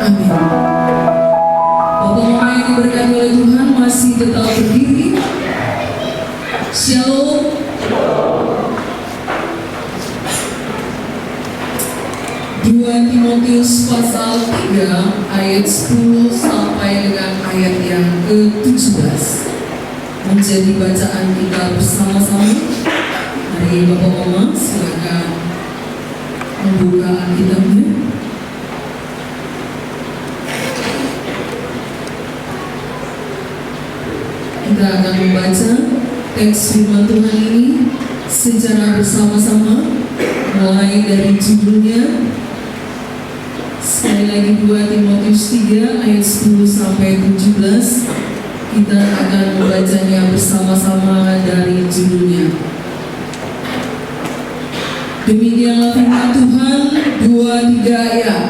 Amin. Bapak Mama yang diberkati oleh Tuhan masih tetap berdiri. Shalom. 2 Timotius pasal 3 ayat 10 sampai dengan ayat yang ke-17 menjadi bacaan kita bersama-sama. Mari Bapak Mama silakan membuka Alkitabnya. Kita akan membaca teks firman Tuhan ini secara bersama-sama, mulai dari judulnya. Sekali lagi 2 Timotius 3 ayat 10 sampai 17. Kita akan membacanya bersama-sama dari judulnya. Demikianlah firman Tuhan 2-3 ayat.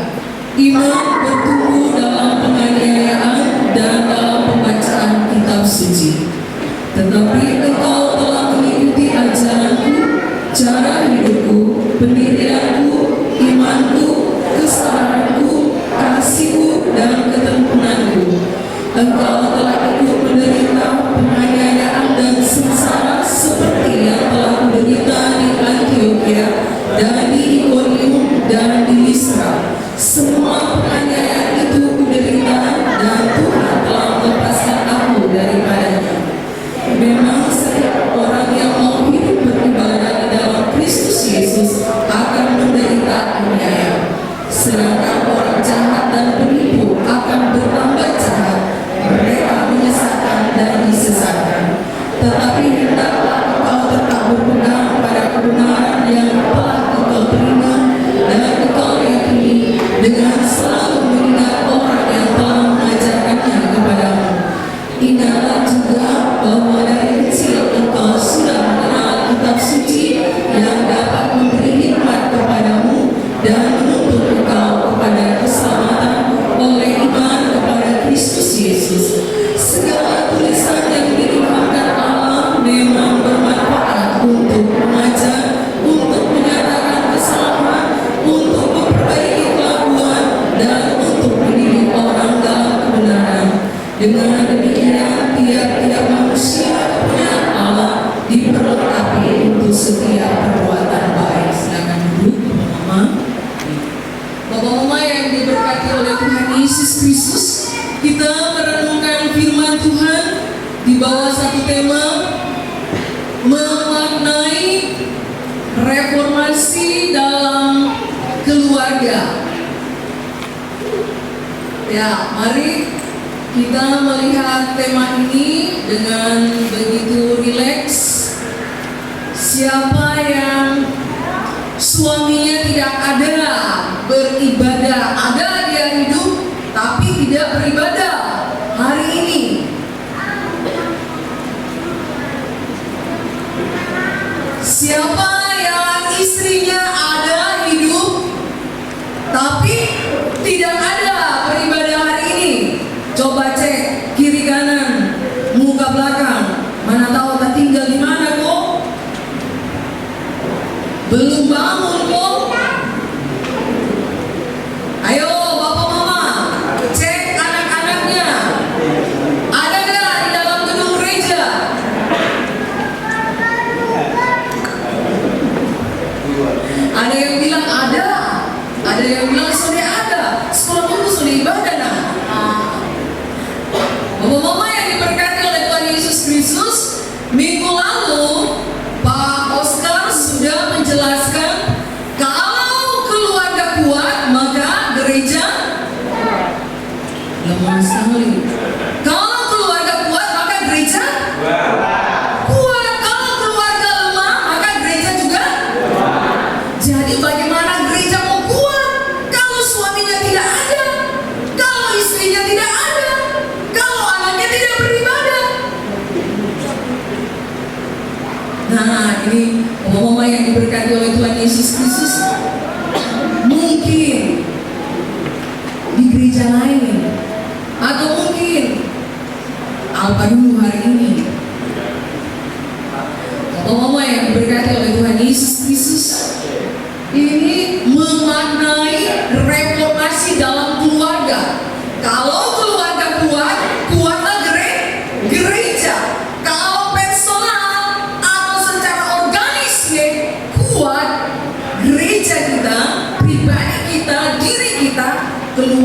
Iman bertumbuh dalam penganiayaan dan dalam pembacaan kitab suci. Tetapi engkau telah mengikuti ajaranku, cara hidupku, pendirianku, imanku, kesabaranku, kasihku, dan ketekunanku. Engkau telah ikut menderita penganiayaan dan sengsara seperti yang telah menderita di Antioquia dan di Iconium dan di Listra. Semua penganiayaan itu kuderita dan Tuhan telah melepaskan aku daripadanya. Memang setiap orang yang mau hidup beribadah di dalam Kristus Yesus akan menderita aniaya. Sedangkan orang jahat dan penipu akan bertambah jahat. Mereka menyesatkan dan disesatkan. Tetapi hendaklah engkau tetap berpegang pada kebenaran yang telah engkau terima dan engkau yakini, dengan selalu mengingat orang yang telah mengajarkannya kepadamu. Ingatlah juga bahwa dari kecil engkau sudah mengenal kitab suci yang dapat memberi hikmat kepadamu dan menuntun engkau kepada keselamatan oleh iman kepada Kristus Yesus. Segala tulisan yang diilhamkan Allah memang bermanfaat untuk mengajar, untuk menyatakan kesalahan, untuk memperbaiki kelakuan, dan untuk mendidik orang dalam kebenaran. Dengan demikian tiap-tiap manusia kepunyaan Allah diperlengkapi untuk setiap perbuatan baik. Silakan duduk, Mama. Bapak-mama yang diberkati oleh Tuhan Yesus Kristus, kita merenungkan firman Tuhan di bawah satu tema memaknai reformasi dalam keluarga. Ya, mari kita melihat tema ini dengan begitu rileks. Siapa yang suaminya tidak ada beribadah, ada dia hidup tapi tidak beribadah hari ini? Siapa yang istrinya ada hidup tapi tidak ada beribadah hari ini? Coba cek kiri kanan, muka belakang, mana tahu tak tinggal di mana kok? Belum bangun kok? Ayo bapak mama, cek anak-anaknya. Ada nggak di dalam gedung gereja? Ada yang bilang ada yang bilang sudah ada. Sekolah minggu sudah ibadah nah. Bapak mama yang diberkati oleh Tuhan Yesus Kristus, minggu lalu Pak Oscar sudah menjelaskan kalau keluarga kuat maka gereja lemah sekali. Kalau keluarga kuat maka gereja kuat. Kalau keluarga lemah maka gereja juga kuat. Jadi bagaimana gereja mau kuat kalau suaminya tidak ada, kalau istrinya tidak ada, kalau anaknya tidak beribadah? Nah, ini mama yang diberkati oleh Tuhan Yesus Kristus, mungkin di gereja lain atau mungkin apa dulu hari ini. Mama yang diberkati oleh Tuhan Yesus Kristus, ini memaknai reformasi dalam keluarga.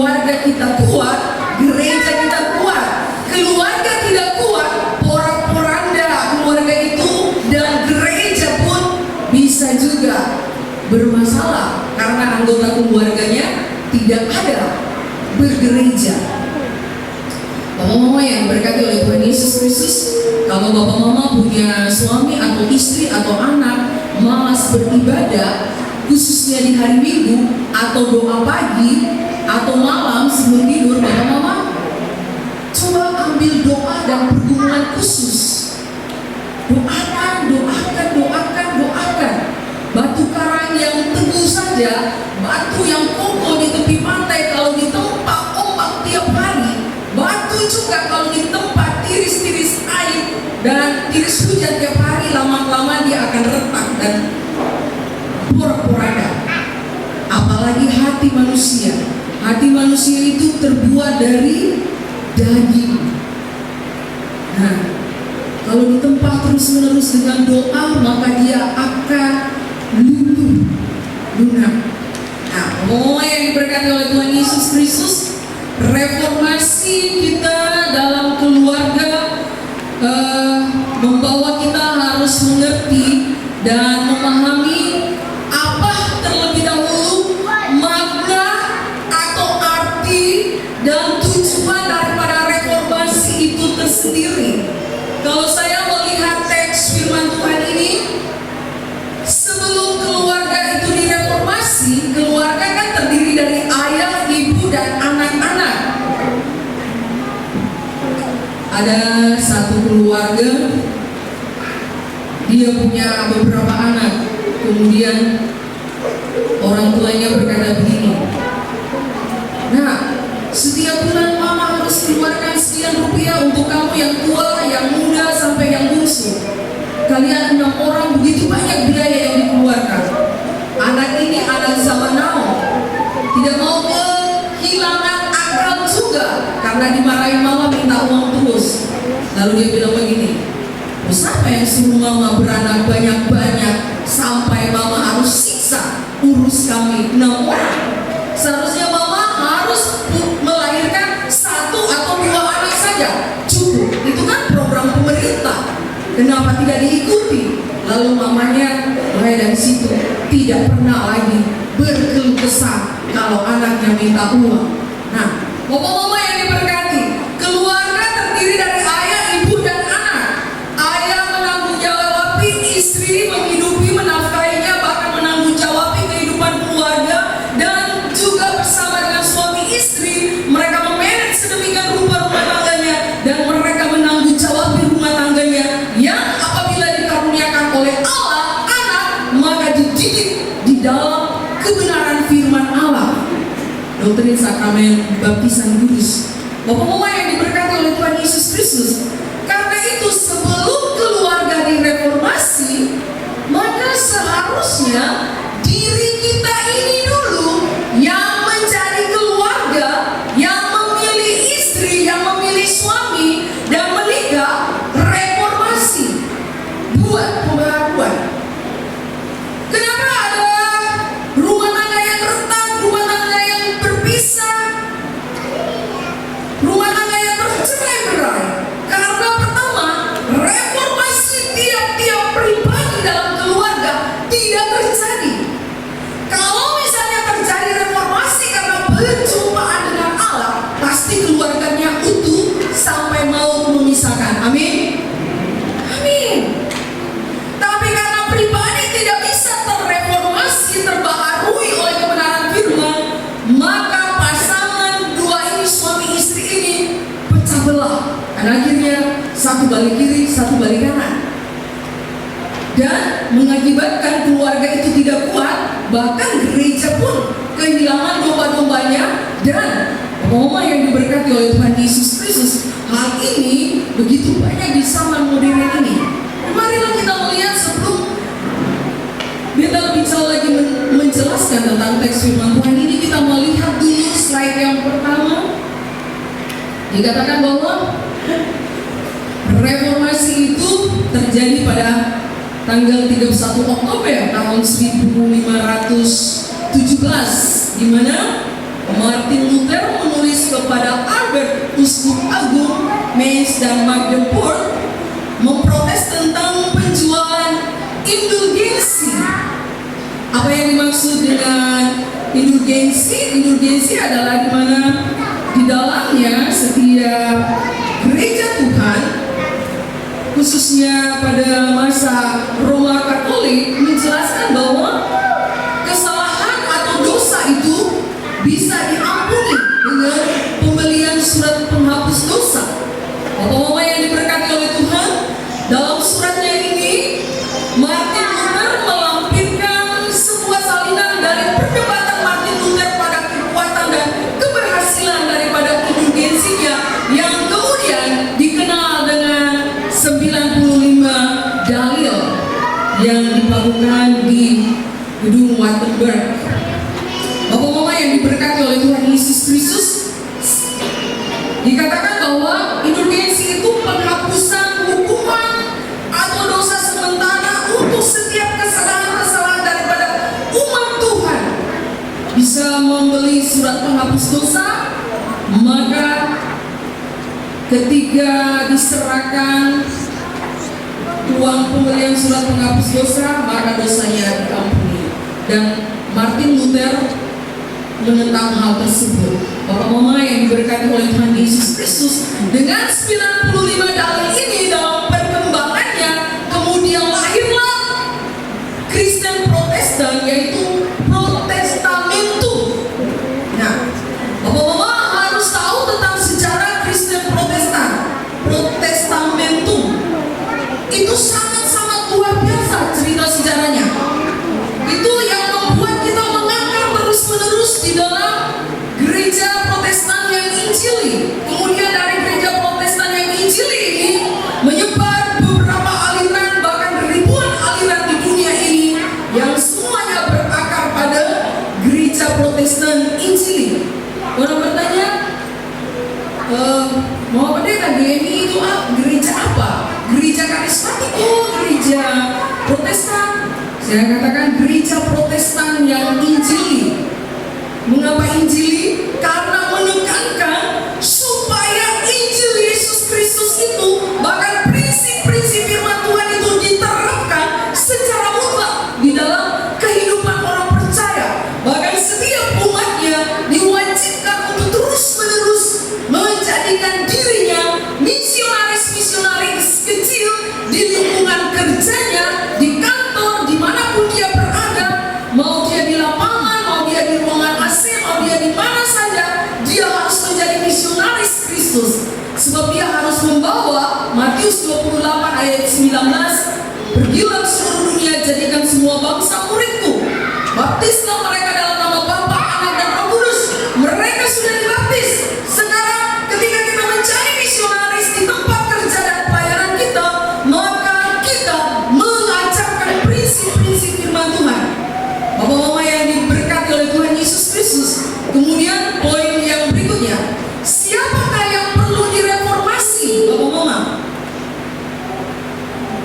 keluarga kita kuat, gereja kita kuat. Keluarga tidak kuat, porak-poranda keluarga itu dan gereja pun bisa juga bermasalah karena anggota keluarganya tidak ada bergereja. Mama yang berkati oleh Tuhan Yesus Kristus, kalau bapak mama punya suami atau istri atau anak malas beribadah, khususnya di hari Minggu atau doa pagi atau malam sebelum tidur, bapak mama coba ambil doa dan pergumulan khusus. Doakan. Batu karang yang teguh saja, batu yang kokoh di tepi pantai kalau ditempa ombak tiap hari, batu juga kalau ditempa tiris-tiris air dan tiris hujan tiap hari, lama-lama dia akan retak dan porak-poranda. Apalagi hati manusia. Hati manusia itu terbuat dari daging. Nah, kalau ditempa terus-menerus dengan doa, maka dia akan lunak. Nah, yang diberkati oleh Tuhan Yesus Kristus, reformasi kita dalam keluarga membawa kita harus mengerti dan memahami apa terlebih dahulu makna atau arti dan tujuan daripada reformasi itu tersendiri. Kalau saya melihat teks firman Tuhan ini, sebelum keluarga itu direformasi, keluarga kan terdiri dari ayah, ibu, dan anak-anak. Ada satu keluarga, dia punya beberapa anak. Kemudian orang tuanya berkata begini, nah, setiap bulan mama harus keluarkan sekian rupiah untuk kamu yang tua, yang muda, sampai yang bungsu. Kalian 6 orang, begitu banyak biaya yang dikeluarkan. Anak ini anak zaman now, tidak mau kehilangan akal juga karena dimarahin mama minta uang terus. Lalu dia bilang begini, siapa yang suruh mama beranak banyak-banyak sampai mama harus siksa urus kami 6 orang? Seharusnya mama harus melahirkan 1 atau 2 anak saja, cukup. Itu kan program pemerintah, kenapa tidak diikuti? Lalu mamanya mulai dari situ tidak pernah lagi berkeluh kesah kalau anaknya minta uang. Nah, bapak-bapak yang diberkati, keluarga terdiri dari ayah, ibu, dan anak. Ayah menanggung jawabi istri, menghidupi, menafkahinya, bahkan menanggung jawabi kehidupan keluarga, dan juga bersama dengan suami istri mereka memanage sedemikian rupa rumah tangganya, dan mereka menanggung jawabi rumah tangganya yang apabila dikaruniakan oleh Allah anak, maka dididik di dalam kebenaran firman Allah. Doktrin sakramen baptisan kudus. Bapak-bapak yang diberkati oleh Tuhan Yesus Kristus, karena itu sebelum keluarga direformasi, maka seharusnya diri kita ini dulu yang menjadi keluarga, yang memilih istri, yang memilih suami, dan menikah, reformasi, buat pembaharuan. Kenapa ada rumah tangga yang retak, rumah tangga yang berpisah, rumah tangga yang bercerai-berai? Karena pertama, reformasi tiap-tiap pribadi dalam keluarga tidak terjadi. Kalau misalnya terjadi reformasi karena berjumpaan dengan Allah, pasti keluarganya utuh sampai mau memisahkan. Amin. Amin. Tapi karena pribadi tidak bisa terreformasi, terbaharui oleh kebenaran firman, maka pasangan dua ini, suami istri ini, pecah belah. Dan akhirnya satu balik kiri, satu balik kanan, dan mengakibatkan keluarga itu tidak kuat. Bahkan gereja pun kehilangan domba-dombanya. Dan bapak-bapak yang diberkati oleh Tuhan Yesus Kristus, hal ini begitu banyak di zaman modern ini. Marilah kita melihat sebelum kita lebih jauh lagi menjelaskan tentang teks firman Tuhan ini, kita melihat dulu slide yang pertama. Dikatakan bahwa reformasi itu terjadi pada tanggal 31 Oktober tahun 1517, di mana Martin Luther menulis kepada Albert Uskup Agung Mainz dan Magdeburg memprotes tentang penjualan indulgensi. Apa yang dimaksud dengan indulgensi? Indulgensi adalah di mana di dalamnya setiap gereja Tuhan, khususnya pada masa Roma Katolik, menjelaskan bahwa kesalahan atau dosa itu bisa diampuni dengan pembelian surat penghapus dosa. Bapak-bapak yang diberkati oleh Tuhan, dalam suratnya ini Martin Luther melampirkan sebuah salinan dari perdebatan Martin Luther pada kekuatan dan keberhasilan daripada indulgensinya yang kemudian dikenal dengan 95 dalil yang dilakukan di gedung Wittenberg. Bapak-bapak yang diberkati oleh Tuhan Yesus Kristus, dikatakan bahwa indulgensi itu penghapusan hukuman atau dosa sementara untuk setiap kesalahan-kesalahan daripada umat Tuhan. Bisa membeli surat penghapus dosa, maka ketika diserahkan uang pembelian surat penghapus dosa, maka dosanya diampuni. Dan Martin Luther menentang hal tersebut. Bapak Mama yang diberkati oleh Tuhan Yesus Kristus, dengan 95 dalil ini dalam perkembangannya, kemudian lahirlah Kristen Protestan, yaitu Protestamentum. Nah, Bapak Mama harus tahu tentang sejarah Kristen Protestan. Protestamentum itu sangat-sangat luar biasa cerita sejarahnya. Itu yang membuat kita mengangkat terus-menerus di dalam gereja Protestan yang Injili. Kemudian dari gereja Protestan yang Injili ini menyebar beberapa aliran, bahkan ribuan aliran di dunia ini yang semuanya berakar pada gereja Protestan Injili. Orang bertanya, mau pendeta GMI itu gereja apa? Gereja karismatik, gereja Protestan. Saya katakan gereja Protestan yang Injili. Mengapa Injili? Karena menekankan supaya Injil Yesus Kristus itu, bahkan prinsip-prinsip firman Tuhan itu diterapkan secara mutlak di dalam kehidupan orang percaya. Bahkan setiap umatnya diwajibkan untuk terus-menerus menjadikan dirinya misionaris-misionaris kecil di lingkungan kerjanya, di kantor, dimanapun dia berada, mau dia di lapangan, mau dia di ruangan AC, mau dia di mana saja, dia harus menjadi misionaris Kristus. Sebab dia harus membawa Matius 28 ayat 19, pergilah ke seluruh dunia, jadikan semua bangsa muridku, baptislah mereka dalam nama Bapa, Anak dan Roh Kudus. Mereka sudah dibaptis. Sekarang ketika kita menjadi misionaris di tempat kerja dan pelayanan kita, maka kita mengajarkan prinsip-prinsip firman Tuhan. Bapak-bapak yang diberkati oleh Tuhan Yesus Kristus. Kemudian poin yang berikutnya, siapakah yang perlu direformasi, Bapak-bapak?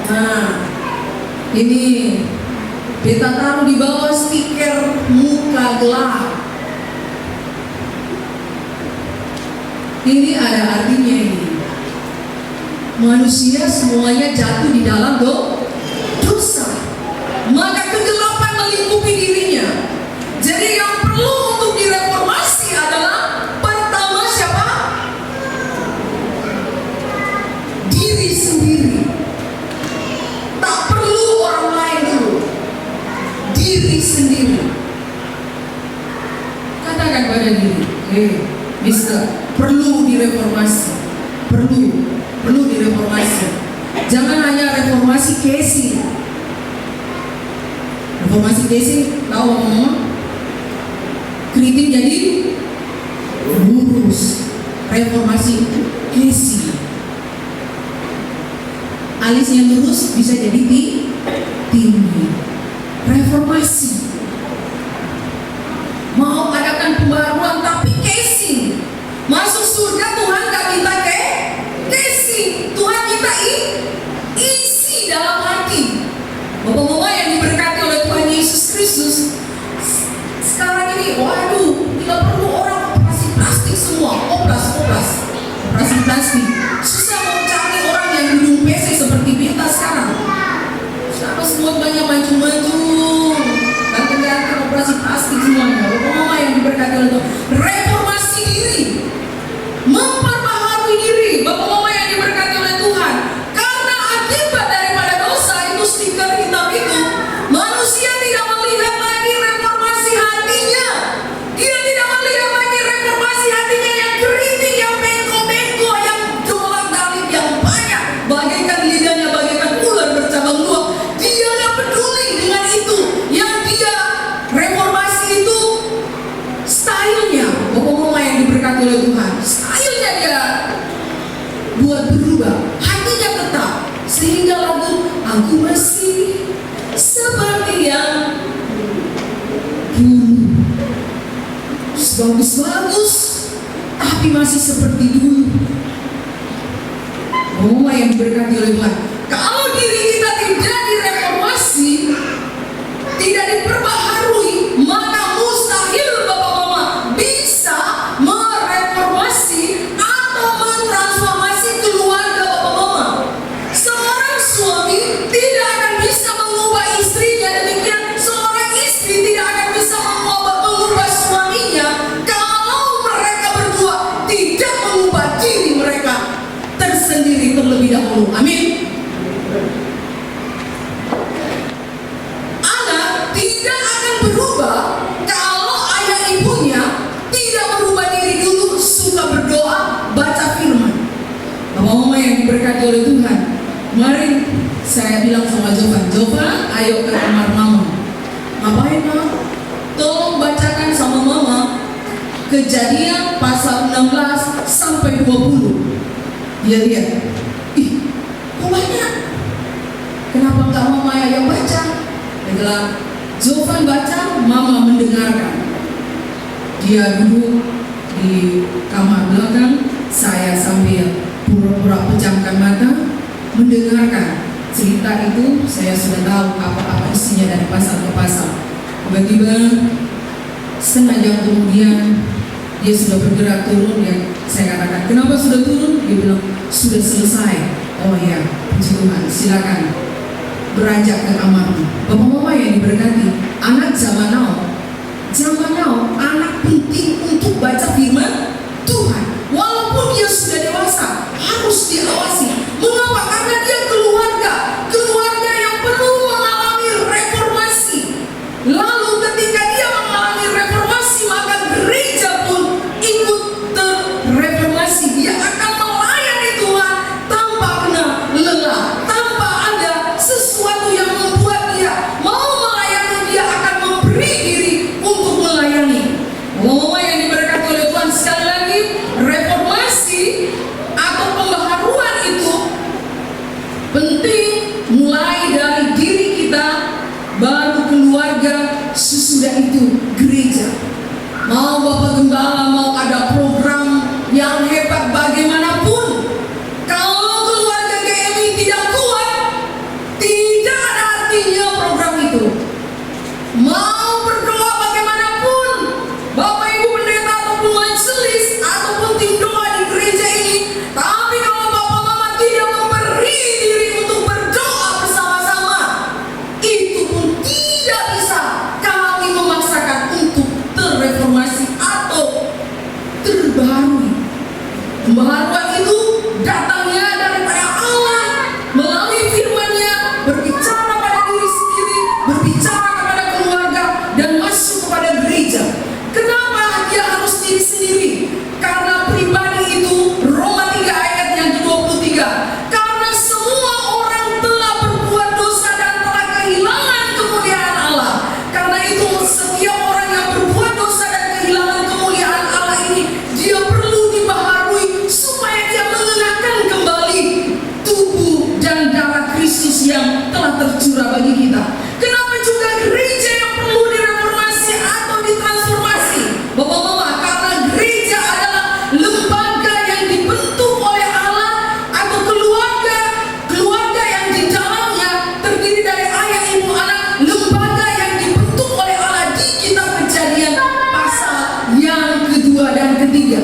Nah, ini kita taruh di bawah stiker muka gelap. Ini ada artinya ini. Manusia semuanya jatuh di dalam dosa. Maka kegelapan melingkupi dirinya. Jadi yang perlu untuk direformasi adalah pertama siapa? Diri sendiri. Tak perlu orang lain dulu. Diri sendiri. Katakan pada diri, Mister, perlu direformasi. Perlu direformasi. Jangan hanya reformasi casing. Reformasi casing, tahu ngomong? Keriting jadi lurus. Reformasi casing. Alisnya lurus bisa jadi tinggi. Reformasi. Mau adakan pembaruan tapi casing. Masuk surga Tuhan gak minta casing. Tuhan minta isi dalam hati. Bapak-bapak yang diberkati oleh Tuhan Yesus Kristus, sekarang ini, waduh, kita perlu orang memperbaharui diri. Bapak Mama yang diberkati oleh Tuhan, karena akibat daripada dosa itu, stiker hitam itu, manusia tidak melihat lagi reformasi hatinya. Dia tidak melihat lagi reformasi hatinya yang keriting, yang bengkok-bengkok, yang dolak-dalik, yang banyak, bagaikan lidahnya bagaikan ular bercabang dua. Dia tidak peduli dengan itu. Yang dia reformasi itu stylenya. Bapak Mama yang diberkati oleh Tuhan, stylenya dia buat berubah, hatinya tetap, sehingga lagu aku masih seperti yang dulu, bagus-bagus, tapi masih seperti dulu. Mama yang diberkati oleh Tuhan, kalau diri kita tidak direformasi, tidak diperbaharui, maka mustahil Bapak Mama bisa mereformasi atau mentransformasi keluarga Bapak Mama. Seorang suami tidak akan bisa mengubah istrinya, demikian seorang istri tidak akan bisa mengubah suaminya kalau mereka berdua tidak mengubah diri mereka tersendiri terlebih dahulu. Amin. Anak tidak akan berubah kalau ayah ibunya tidak merubah diri dulu, suka berdoa, baca firman. Bapak Mama yang diberkati oleh Tuhan, kemarin saya bilang sama Jovan, ayo ke kamar Mama. Ngapain Mama? Tolong bacakan sama Mama Kejadian pasal 16 sampai 20. Dia lihat, ih, kok banyak? Kenapa enggak Mama yang baca? Dia bilang, Jovan baca, Mama mendengarkan. Dia duduk di kamar belakang, saya sambil pura-pura pejamkan mata mendengarkan cerita itu. Saya sudah tahu apa-apa isinya dari pasal ke pasal. Tiba-tiba setengah jam kemudian dia sudah bergerak turun. Saya katakan, kenapa sudah turun? Dia bilang, sudah selesai. Oh ya, puji Tuhan, silakan beranjak ke kamarmu. Bapak Mama yang diberkati, anak zaman now, anak penting untuk baca firman Tuhan. Walaupun dia sudah dewasa, harus diawasi. Mengapa? Karena dia keluarga yang perlu mengalami reformasi. Lalu ketika dia mengalami reformasi, maka gereja pun ikut terreformasi. Dia akan melayani Tuhan tanpa kena lelah, tanpa ada sesuatu yang membuat dia mau melayani. Dia akan memberi diri untuk melayani. Mama yang diberkati oleh Tuhan, sekali lagi, reformasi atau pembaharuan itu penting mulai dari diri kita, baru keluarga, sesudah itu gereja. Mau Bapak Gembala mau ada program yang hebat bagaimanapun, kalau keluarga GMI tidak kuat, tidak ada artinya program itu. Mau berdoa bagaimanapun, Bapak Ibu pendeta ataupun majelis ataupun tim doa di gereja ini, tapi kalau Bapak Mama tidak memberi diri untuk berdoa bersama-sama, itu pun tidak bisa kami memaksakan untuk terreformasi atau terbaharui. Pembaharuan itu datangnya daripada Allah melalui firman-Nya, berbicara pada diri sendiri, berbicara kepada keluarga, dan masuk kepada gereja. Kenapa dia harus diri sendiri? Karena pribadi itu, Roma 3 ayat yang ke-23, karena semua orang telah berbuat dosa dan telah kehilangan kemuliaan Allah. Karena itu setiap orang yang berbuat dosa dan kehilangan kemuliaan Allah ini, dia perlu dibaharui supaya dia mengenakan kembali tubuh dan darah Kristus yang telah tercurah bagi kita. Kenapa juga gereja yang perlu direformasi atau ditransformasi? Bapak Mama, karena gereja adalah lembaga yang dibentuk oleh Allah, atau keluarga yang di dalamnya terdiri dari ayah, ibu, anak, lembaga yang dibentuk oleh Allah di kitab Kejadian pasal yang kedua dan ketiga.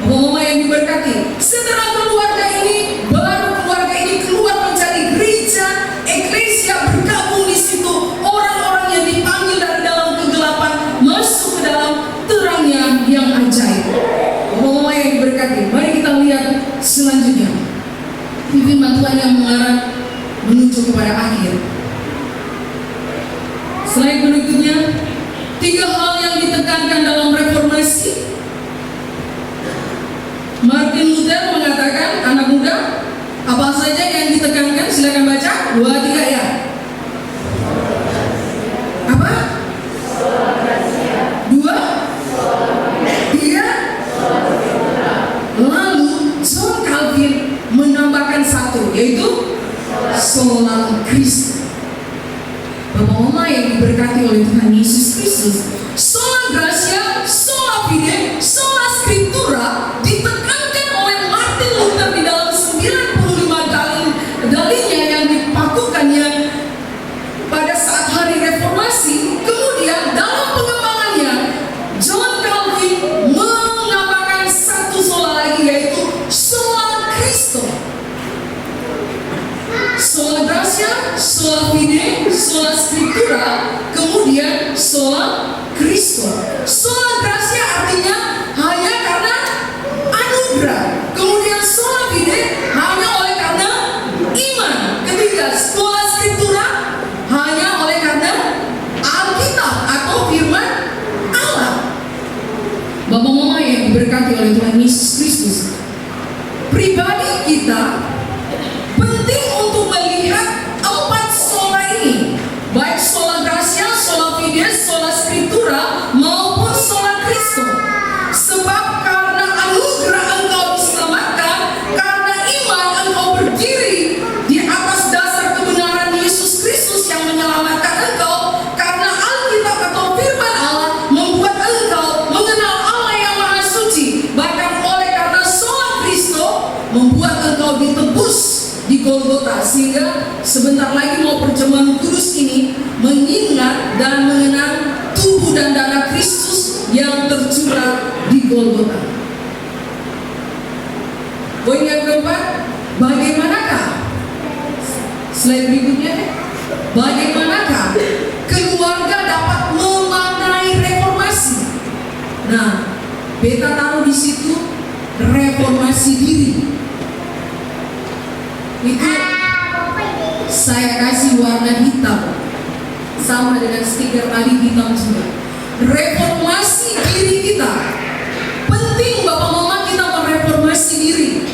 Bapak Mama yang diberkati, setelah keluarga ini, baru keluarga ini keluar menjadi gereja, eklesia, bergabung di situ orang-orang yang dipanggil dari dalam kegelapan masuk ke dalam terangnya yang ajaib. Bapak Mama yang diberkati, memberkati. Mari kita lihat selanjutnya. Firman Tuhan yang mengarah menuju kepada akhir. Slide berikutnya, 3 hal yang ditekankan dalam reformasi. Martin Luther mengatakan, anak muda, apa saja yang ditekankan? Silakan baca. 2, 3 ya. Apa? 2, 3. Lalu John Calvin menambahkan 1, yaitu sola Christus. Bapak Mama yang diberkati oleh Tuhan Yesus Kristus, sola gratia, sola fide, sola scriptura ditekankan oleh Martin Luther di dalam 95 dalilnya yang dipakukannya pada saat hari reformasi. Kemudian dalam pengembangannya John Calvin menambahkan 1 sola lagi, yaitu sola Christus. Sola gratia, sola fide, sola scriptura, kemudian sola Christus. Sola gratia artinya hanya karena anugerah. Kemudian sola fide hanya oleh karena iman. Ketiga, sola scriptura hanya oleh karena Alkitab atau firman Allah. Bapak Mama yang diberkati oleh Tuhan Yesus Kristus, pribadi kita penting untuk melihat 4 sola ini, baik sola gratia, sola fide, sola scriptura maupun sola Christus. Sebab karena anugerah engkau diselamatkan, karena iman engkau berdiri di atas dasar kebenaran Yesus Kristus yang menyelamatkan engkau, karena Alkitab atau firman Allah membuat engkau mengenal Allah yang Maha Suci. Bahkan oleh karena sola Christus membuat engkau ditebus di Golgota, sehingga sebentar lagi mau perjamuan kudus ini mengingat dan mengenang tubuh dan darah Kristus yang tercurah di Golgota. Poin yang keempat, bagaimanakah? Slide berikutnya, bagaimanakah keluarga dapat memaknai reformasi? Nah, beta taruh di situ reformasi diri. Itu saya kasih warna hitam, sama dengan stiker tadi, hitam juga. Reformasi diri kita penting. Bapak Mama, kita mereformasi diri.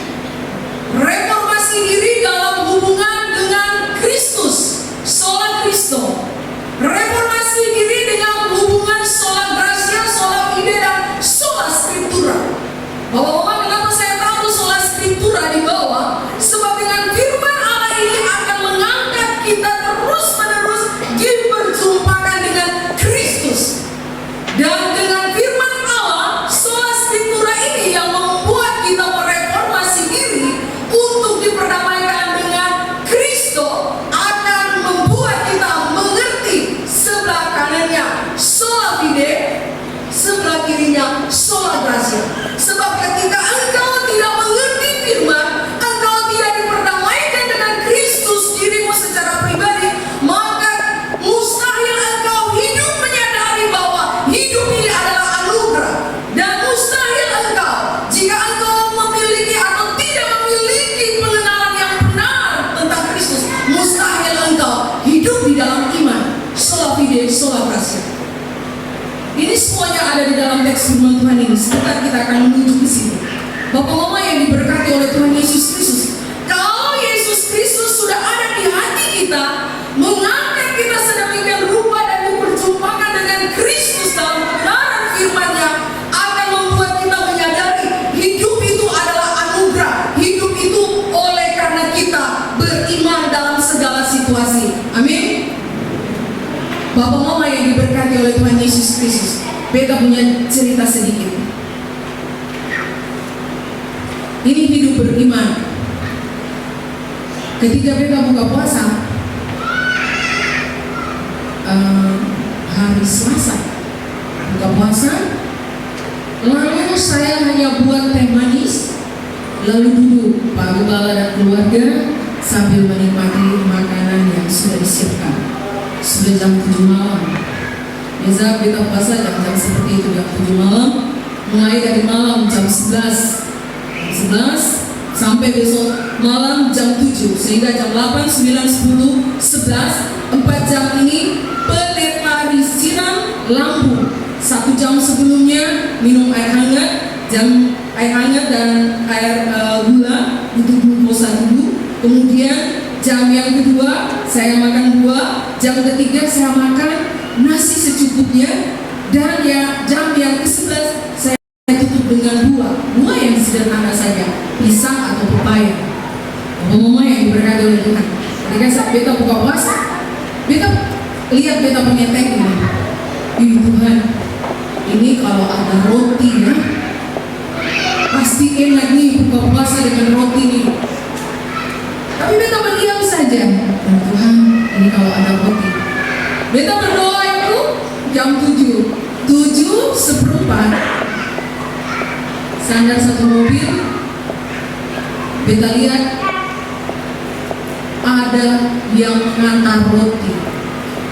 Reformasi diri dalam hubungan dengan Kristus, sola Christus. Reformasi diri dengan hubungan sola gratia, sola fide, dan sola scriptura. Bapak Mama, kenapa saya taruh sola scriptura di bawah? Sebab dengan firman Allah ini akan mengangkat kita terus-menerus diperjumpakan dengan Kristus. Dan dengan firman Allah, sola scriptura ini yang membuat kita mereformasi diri untuk diperdamaikan dengan Kristus, akan membuat kita mengerti sebelah kanannya sola fide, sebelah kirinya sola gratia. Sebab ketika engkau tidak mengerti firman, engkau tidak diperdamaikan dengan Kristus dirimu secara pribadi, maka mustahil engkau hidup menyadari bahwa hidup ini adalah anugerah. Dan mustahil engkau, jika engkau memiliki atau tidak memiliki pengenalan yang benar tentang Kristus, mustahil engkau hidup di dalam iman sola fide, sola gratia. Ini semuanya ada di dalam teks firman Tuhan ini. Sebentar kita akan menuju ke sini. Bapak Mama yang diberkati oleh Tuhan Yesus Kristus, kalau Yesus Kristus sudah ada di hati kita, mengangkat kita sedemikian rupa dan diperjumpakan dengan Kristus dalam kebenaran firman-Nya, akan membuat kita menyadari hidup itu adalah anugerah. Hidup itu oleh karena kita beriman dalam segala situasi. Amin. Bapak Mama yang diberkati oleh Tuhan Yesus Kristus, beta punya cerita sedikit. Ini hidup beriman. Ketika beta buka puasa hari Selasa, buka puasa, lalu saya hanya buat teh manis, lalu duduk Pak Gembala dan keluarga sambil menikmati makanan yang sudah disiapkan. Sudah jam 7 malam. Biasa kita puasa jam-jam seperti itu, jam 7 malam, mulai dari malam jam 11 11 sampai besok malam jam 7, sehingga jam 8, 9, 10, 11 4 jam ini pendeta disiram lampu. 1 jam sebelumnya minum air hangat, air hangat dan air gula untuk glukosa dulu. Kemudian jam yang kedua saya makan buah, jam ketiga saya makan nasi secukupnya, dan jam yang ke-11 saya tutup dengan buah yang sederhana saja, pisang atau pepaya. Bapak-bapak yang diberkati oleh Tuhan, ketika saat beta buka puasa, beta lihat beta punya tag ini. Tuhan, ini kalau ada roti ya, pasti enak nih buka puasa dengan roti nih. Tapi beta berdiam saja. Tuhan, ini kalau ada roti. Beta berdoa itu jam 7:04 sandar satu mobil. Beta lihat ada yang mengantar roti.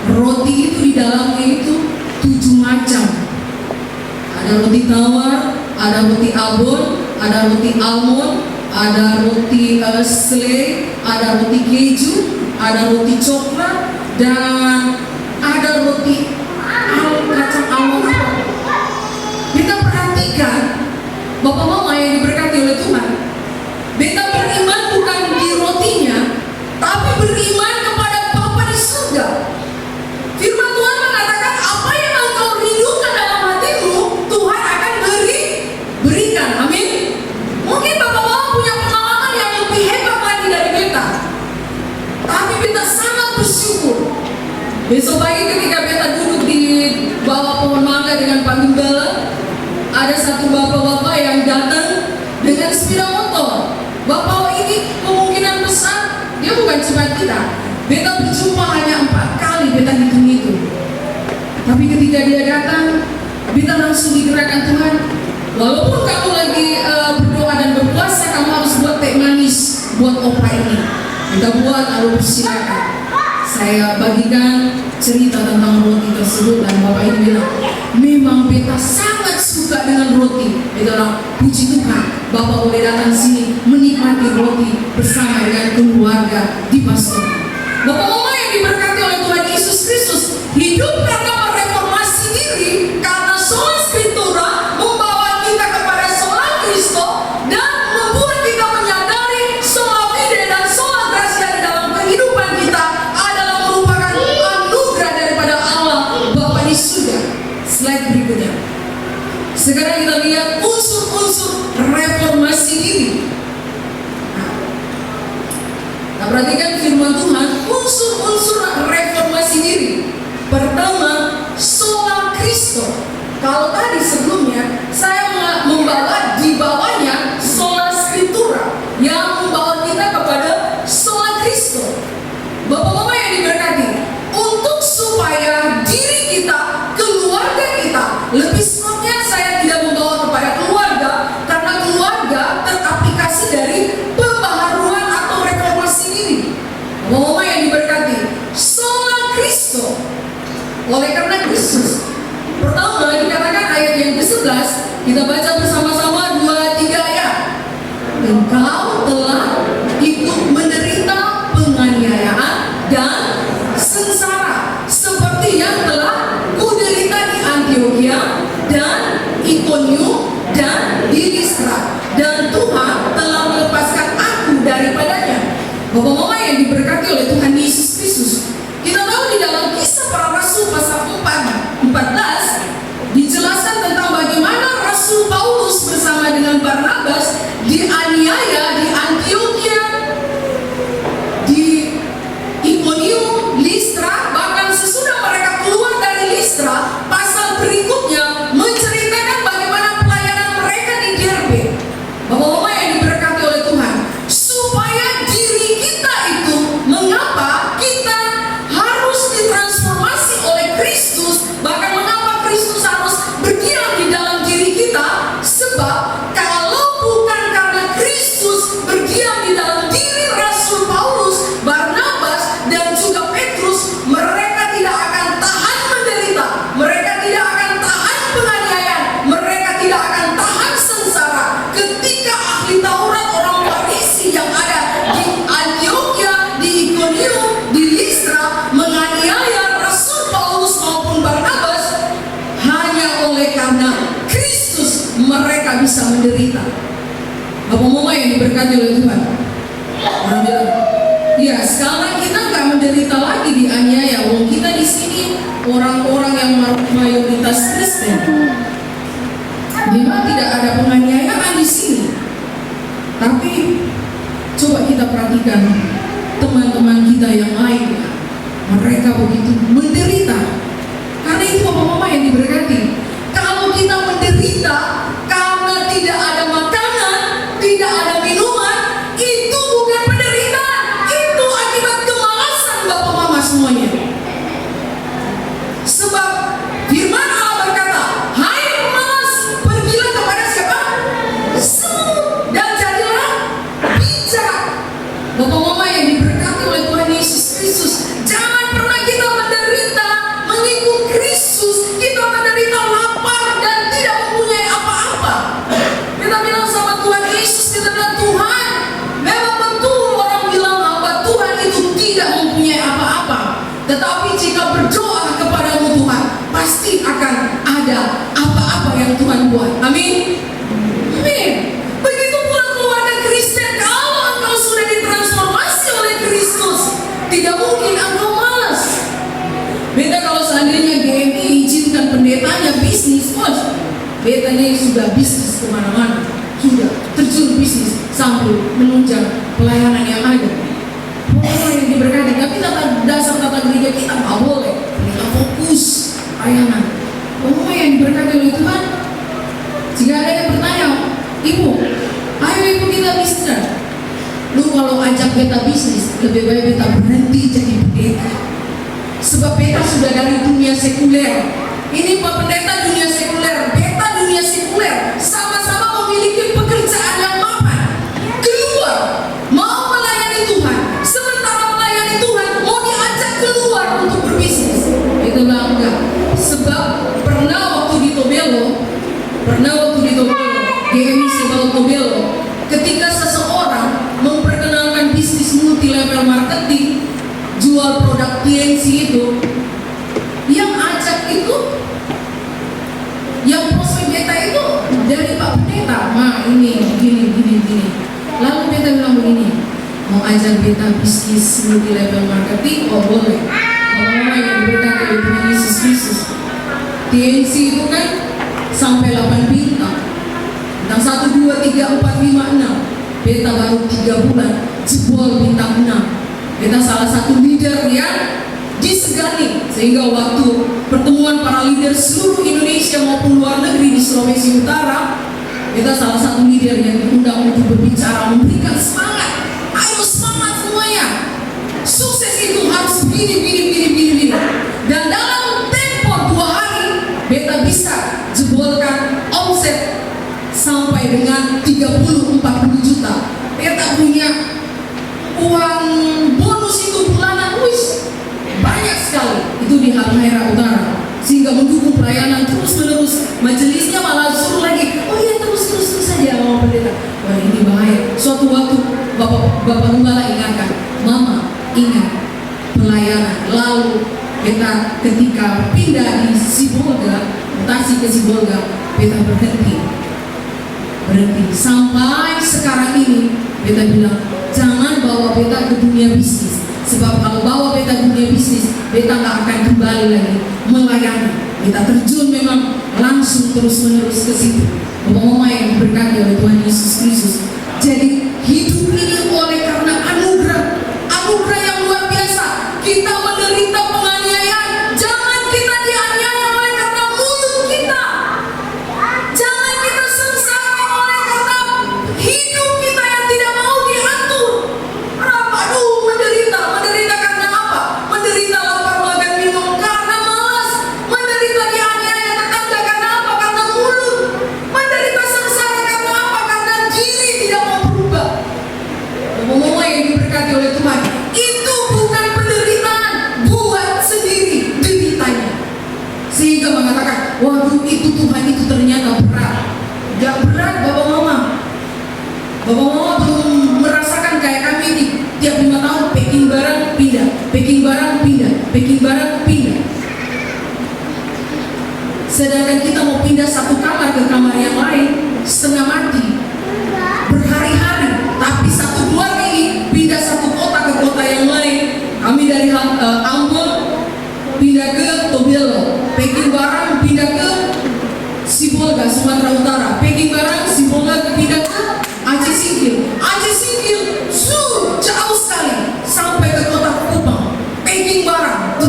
Roti itu di dalamnya itu 7 macam. Ada roti tawar, ada roti abon, ada roti almond, ada roti selai, ada roti keju, ada roti coklat, dan ada roti kacang almond. Kita perhatikan, Bapak Mama yang diberkati oleh Tuhan, beta beriman bukan di rotinya, tapi beriman kepada Bapa di surga. Firman Tuhan mengatakan, apa yang engkau rindukan dalam hatimu, Tuhan akan berikan. Amin. Mungkin Bapak-bapak punya pengalaman yang lebih hebat lagi dari beta, tapi beta sangat bersyukur. Besok pagi ketika beta duduk di bawah pohon mangga dengan Pak Gembala, ada satu bapak-bapak yang datang dengan sepeda motor. Bapak ini kemungkinan besar dia bukan cuma kita. Beta berjumpa hanya 4 kali, beta hitung-hitung. Tapi ketika dia datang, beta langsung digerakkan, Tuhan, walaupun kamu lagi berdoa dan berpuasa, kamu harus buat teh manis buat opa ini. Kita buat, lalu persilakan. Saya bagikan cerita tentang roti tersebut, dan bapak ini bilang, memang beta sangat suka dengan roti. Beta bilang, puji Tuhan, bapak boleh datang sini menikmati roti bersama dengan keluarga di pastor. Bapak mama yang diberkati oleh Tuhan Yesus Kristus, hidup karena mereformasi diri, karena sola scriptura membawa kita kepada sola Kristo dan membuat kita menyadari sola fide dan sola gratia di dalam kehidupan kita adalah merupakan anugerah daripada Allah Bapa di surga. Slide berikutnya. Sekarang kita lihat unsur-unsur reformasi diri. Nah, perhatikan firman Tuhan, unsur-unsur reformasi diri. Pertama, sola Kristo. Kalau tadi sebelumnya saya membawa di bawahnya sola scriptura yang membawa kita kepada sola Kristo. Bapak-bapak yang diberkati, untuk supaya diri kita, keluarga kita, lebih selengkap saya tidak membawa kepada keluarga, karena keluarga teraplikasi dari pembaharuan atau reformasi diri. Bapak-bapak yang diberkati, sola Kristo. Oleh karena Kristus, pertama dikatakan ayat yang ke-11, kita baca bersama-sama 2-3 ayat. Engkau telah ikut menderita penganiayaan dan sengsara seperti yang telah kuderita di Antioquia dan Ikonium dan di Listra, dan Tuhan telah melepaskan aku daripadanya. Bapak-bapak yang diberkati oleh Tuhan Yesus Kristus, kita tahu di dalam Kisah Para Rasul pasal 14 dijelaskan tentang bagaimana Rasul Paulus bersama dengan Barnabas dianiaya di Antioquia, di Ikonium, Listra. Bahkan sesudah mereka keluar dari Listra, pasal berikutnya menceritakan bagaimana pelayanan mereka di Derbe. Bapak-bapak yang diberkati oleh Tuhan, supaya diri kita itu, mengapa kita harus ditransformasi oleh Kristus, bahkan mengapa Kristus harus berdiam di dalam diri kita, sebab kalau bukan karena ahli Taurat, orang Farisi yang ada di Antioquia, di Ikonium, di Listra menganiaya Rasul Paulus maupun Barnabas. Hanya oleh karena Kristus mereka bisa menderita. Bapak mama yang diberkati oleh Tuhan, orang bilang, ya sekarang kita nggak menderita lagi dianiaya. Wong kita di sini orang-orang yang mayoritas Kristen. Memang tidak ada penganiayaan di sini. Tapi coba kita perhatikan teman-teman kita yang lain, mereka begitu menderita. Karena itu bapak mama yang diberkati. Kalau kita menderita karena tidak ada makanan, tidak ada minuman, itu bukan penderitaan, itu akibat kemalasan bapak mama semuanya. Sebab firman Allah berkata, hai pemalas, pergilah kepada siapa? Semut, dan jadilah bijak. Bapak mama yang diberkati oleh Tuhan Yesus Kristus, jangan pernah kita menderita mengikut Kristus, kita menderita lapar dan tidak mempunyai apa-apa. Kita bilang sama Tuhan Yesus, kita bilang, Tuhan, memang betul orang bilang hamba Tuhan itu tidak mempunyai apa-apa. Tetapi jika berdoa kepadamu Tuhan, pasti akan ada apa-apa yang Tuhan buat. Amin. Amin. Begitu pula keluarga Kristen, kalau engkau sudah ditransformasi oleh Kristus, tidak mungkin engkau malas. Beta kalau seandainya GMI izinkan pendetanya bisnis, beta ini sudah bisnis kemana-mana, sudah terjun bisnis sambil menunjang pelayanan yang ada. Orang yang diberkati, tapi dasar tata gereja kita nggak boleh. Kita fokus pelayanan. Orang yang diberkati oleh Tuhan. Jika ada yang bertanya, ibu, ayo ibu kita bisnis. Lu kalau ajak beta bisnis, lebih baik beta berhenti jadi pendeta. Sebab beta sudah dari dunia sekuler. Ini Pak Pendeta dunia sekuler, beta dunia sekuler, sama-sama memiliki pekerjaan yang mapan. Keluar, mau melayani Tuhan, sementara melayani Tuhan mau diajak keluar untuk berbisnis. Itu enggak. Sebab pernah waktu di Tobelo, GMI Sebal Tobelo, ketika seseorang memperkenalkan bisnis multi level marketing, jual produk TNC itu, yang ajak itu, yang prospek beta itu dari Pak Pendeta. Ini gini. Lalu beta bilang begini, mau ajak beta bisnis multi level marketing, oh boleh. Kalau yang berkata oleh Tuhan Yesus Kristus, TNC itu kan sampai 8 bintang. Bintang 1, 2, 3, 4, 5, 6. Beta baru 3 bulan jebol bintang 6. Beta salah satu leader yang disegani, sehingga waktu pertemuan para leader seluruh Indonesia maupun luar negeri di Sulawesi Utara, beta salah satu leader yang diundang untuk berbicara, memberikan semangat. Ayo semangat semuanya, sukses itu harus begini. Dan dalam tempo 2 hari beta bisa jebolkan omset sampai dengan 30-40 juta. Beta punya uang bonus itu bulanan, banyak sekali. Itu di Halmahera Utara, sehingga mendukung pelayanan terus menerus. Majelisnya malah suruh lagi, oh iya terus saja mau pendeta. Wah ini bahaya. Suatu waktu Bapak Gembala ingatkan, Mama ingat pelayanan. Lalu kita ketika pindah di Sibolga, mutasi ke Sibolga, kita berhenti sampai sekarang ini. Beta bilang, jangan bawa beta ke dunia bisnis. Sebab kalau bawa beta ke dunia bisnis, beta gak akan kembali lagi melayani. Beta terjun memang langsung terus-menerus ke situ. Bapak-bapak yang diberkati oleh Tuhan Yesus Kristus. Jadi hidup ini oleh karena anugerah yang luar biasa. Kita menderita penganiayaan. Jangan kita dianiaya oleh karena mulut kita. Jangan kita sengsara oleh karena hidup kita yang tidak mau diatur. Aduh, menderita karena apa? Menderita lapar makan minum karena malas. Menderita dianiaya tetangga karena apa? Karena mulut. Menderita sengsara karena apa? Karena diri tidak Bapak-bapak belum merasakan kayak kami ini tiap 5 tahun packing barang pindah, packing barang pindah, packing barang pindah. Sedangkan kita mau pindah satu kamar ke kamar yang lain setengah mati, berhari-hari. Tapi satu keluarga ini pindah satu kota ke kota yang lain. Kami dari Ambon pindah ke Tobelo, packing barang pindah ke Sibolga, Sumatera Utara, packing barang Sibolga pindah ke Aceh Singkil, jauh sekali sampai ke kota Kupang, packing barang.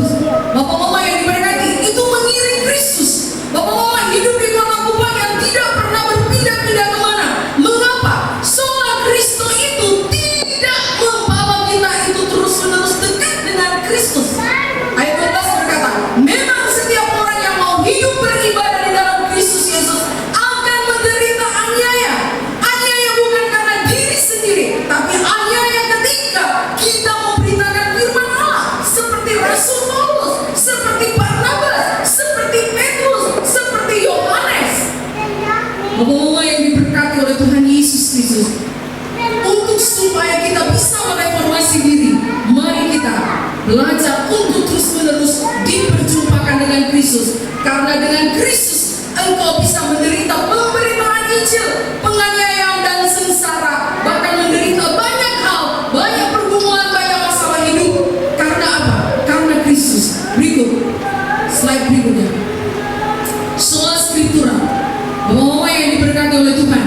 Bapak mama yang diberkati itu mengiring Kristus. Bapak mama hidup di kota Kupang yang tidak pernah berpindah-pindah kemana. Mengapa? Soal Kristus itu tidak membawa kita itu terus-menerus dekat dengan Kristus. Ayat 12 berkata, memang setiap orang yang mau hidup beribadah di dalam Kristus Yesus akan menderita aniaya. Aniaya bukan karena diri sendiri, tapi aniaya ketika kita memberitakan firman Allah, seperti Rasul Paulus, seperti Barnabas, seperti Petrus, seperti Yohanes. Bapak-bapak yang diberkati oleh Tuhan Yesus Kristus, untuk supaya kita bisa mereformasi diri, mari kita belajar untuk terus-menerus diperjumpakan dengan Kristus. Karena dengan Kristus engkau bisa menderita pemberitaan Injil, penganiayaan dan sengsara, bahkan menderita banyak hal, banyak pergumulan, banyak masalah hidup. Karena apa? Karena Kristus. Berikut, slide berikutnya. Sola Scriptura, bapak-bapak yang diberkati oleh Tuhan,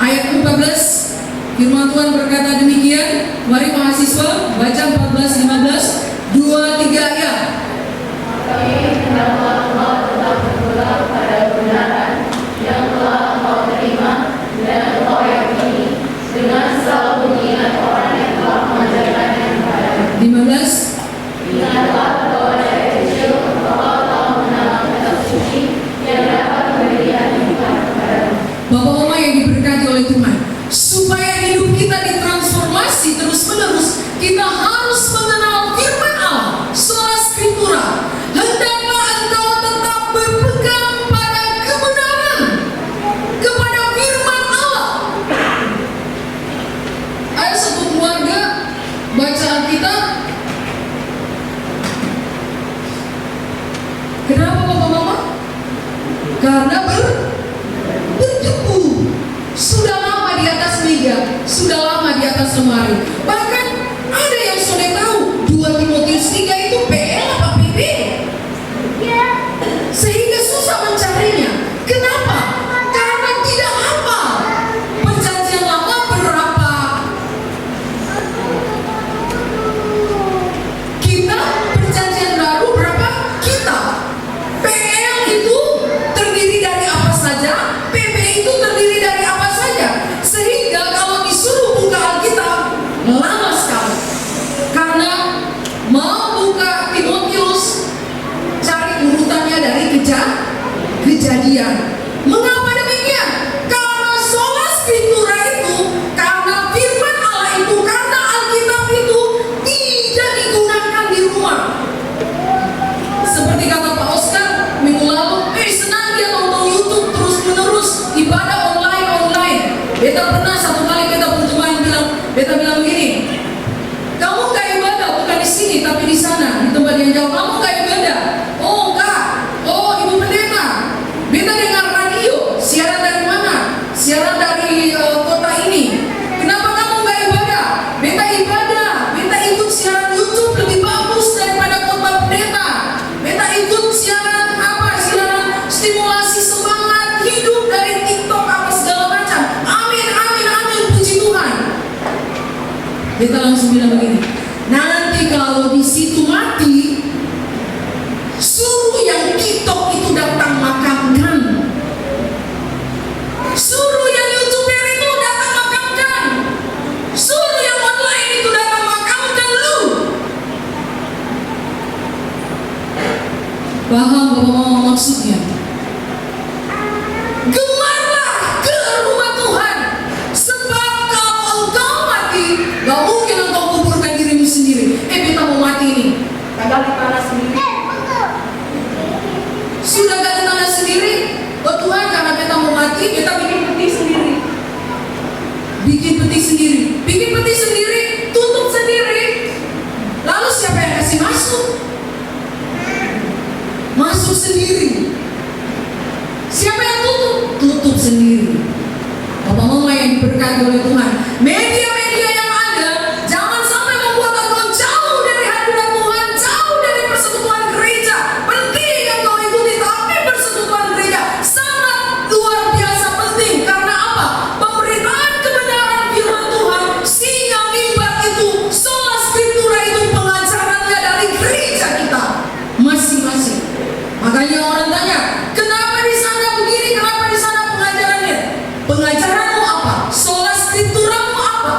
ayat 14, firman Tuhan berkata demikian. Mari mahasiswa baca 14-15, 2-3 ya. Pada kebenaran yang telah engkau terima dan engkau yakini dengan selalu mengingat orang yang telah mengajarkannya kepadamu. 15. Ingatlah bahwa dari kecil engkau telah mengenal kitab suci yang dapat memberikan hikmat kepadamu. Bapak-bapak yang diberkati oleh Tuhan, supaya hidup kita ditransformasi terus-menerus, kita harus mengenal firman Allah, sola Scriptura. Hendaklah engkau tetap berpegang pada kebenaran, kepada firman Allah. Ayo satu keluarga baca Alkitab. Kenapa bapak-bapak? Karena berdebu. Sudah lama di atas meja, sudah lama di atas lemari. Bahkan ada yang sudah tahu 2 Timotius 3 itu PL apa PB, sehingga susah mencarinya. Kenapa? Karena tidak hafal. Perjanjian lama berapa kitab, perjanjian baru berapa kitab. PL itu terdiri dari apa saja, PB itu terdiri dari apa saja. Sehingga kalau disuruh buka Alkitab lama sekali. Karena mau buka Timotius, cari urutannya dari kejadian. Mengapa demikian? Karena sola Scriptura itu, karena firman Allah itu, karena Alkitab itu tidak digunakan di rumah. Seperti kata Pak Oscar minggu lalu, senang dia nonton YouTube terus-menerus, ibadah online. Beta pernah satu kali beta pertemuan beta bilang begini, kamu gak ibadah bukan di sini tapi di sana, di tempat yang jauh. Kamu gak ibadah? Oh enggak. Oh ibu pendeta, beta dengar radio, siaran dari mana? Siaran dari kota ini. Kenapa kamu gak ibadah? Beta ibadah, beta ikut siaran YouTube lebih bagus daripada khotbah pendeta. Beta ikut siaran stimulasi semangat hidup dari TikTok apa segala macam. Amin, puji Tuhan. Beta langsung bilang begini, nanti kalau di situ mati, suruh yang TikTok itu datang makamkan, suruh yang YouTuber itu datang makamkan, suruh yang online itu datang makamkan lu. Paham bapak-bapak maksudnya? Gemarlah ke rumah Tuhan, sebab kalau engkau mati, gak mungkin engkau kuburkan dirimu sendiri. Beta mau mati ini, kagak di tanah sendiri. Sudah gak di tanah sendiri, oh Tuhan, karena beta mau mati, beta bikin peti sendiri. Bikin peti sendiri. Bikin peti sendiri, tutup sendiri. Lalu siapa yang kasih masuk? Masuk sendiri. Siapa yang tutup? Tutup sendiri. Bapak mama yang diberkati oleh Tuhan, media-media yang ada jangan sampai membuat engkau jauh dari hadirat Tuhan, jauh dari persekutuan gereja. Penting engkau ikuti, tapi persekutuan gereja sangat luar biasa penting. Karena apa? Pemberitaan kebenaran firman Tuhan, singa mimbar itu, sola scriptura itu pengajarannya dari gereja kita masing-masing. Makanya orang tanya, kenapa di sana begini, kenapa di sana pengajarannya? Pengajaranmu apa? Sola scripturamu apa?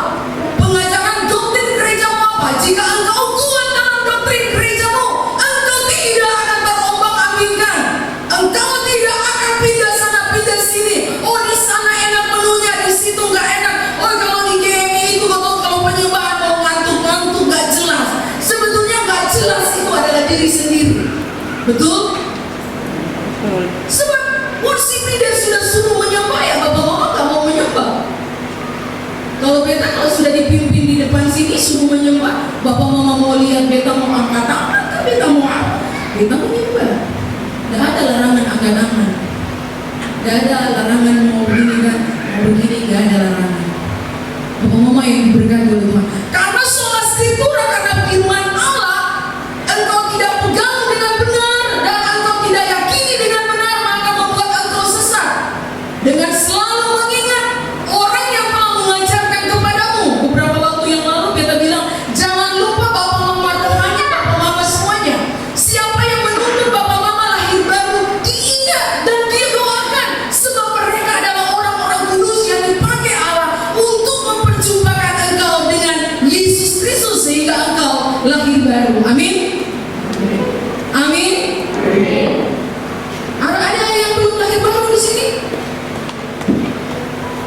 Pengajaran doktrin gerejamu apa? Jika engkau kuat dalam doktrin gerejamu, engkau tidak akan terombang-ambingkan. Engkau tidak akan pindah sana pindah sini. Oh, di sana enak menunya, di situ nggak enak. Oh, kalau di GMI itu kalau penyembahan mau ngantuk-ngantuk nggak jelas. Sebetulnya nggak jelas itu adalah diri sendiri. Betul? Sebab worship leader sudah suruh menyembah, ya bapak mama gak mau menyembah. Kalau beta kalau sudah dipimpin di depan sini suruh menyembah, bapak mama mau lihat beta mau angkat tangan, beta mau apa? Beta menyembah. Gak ada larangan angkat tangan, gak ada larangan mau begini kan, mau begini, gak ada larangan. Bapak mama yang diberkati oleh Tuhan, karena sola scriptura, karena firman Allah, engkau tidak pegang dengan benar dan engkau tidak yakini dengan benar, maka membuat engkau sesat. Dengan selalu mengingat orang yang telah mengajarkan kepadamu. Beberapa waktu yang lalu kita bilang, jangan lupa bapak mama rohani, bapak mama semuanya. Siapa yang menuntut bapak mama lahir baru, diingat dan didoakan, sebab mereka adalah orang-orang kudus yang dipakai Allah untuk memperjumpakan engkau dengan Yesus Kristus sehingga engkau lahir baru. Amin. Amin. Ada yang belum lahir baru di sini?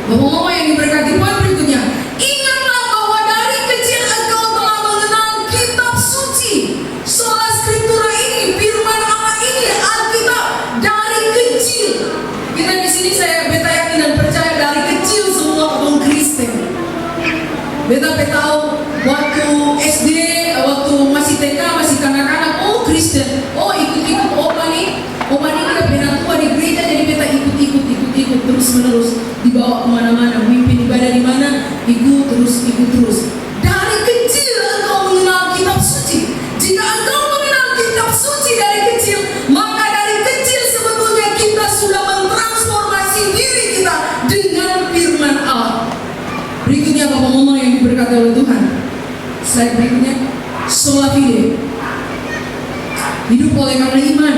Bapak mama yang diberkati, poin berikutnya, ingatlah bahwa dari kecil engkau telah mengenal kitab suci. Sola scriptura ini, firman Allah ini, Alkitab, dari kecil. Kita di sini beta yakin dan percaya dari kecil semua orang Kristen. Beta tahu waktu SD, waktu masih TK, masih kanak-kanak, oh Kristen, oh ikut-ikut oma nih udah pernah tua di gereja, jadi beta ikut terus menerus, dibawa kemana-mana, memimpin ibadah di mana, ikut terus. Dari kecil engkau mengenal kitab suci. Jika engkau mengenal kitab suci dari kecil, maka dari kecil sebetulnya kita sudah mentransformasi diri kita dengan firman Allah. Berikutnya bapak mama yang diberkati oleh Tuhan, slide berikutnya, sola fide, hidup oleh karena iman.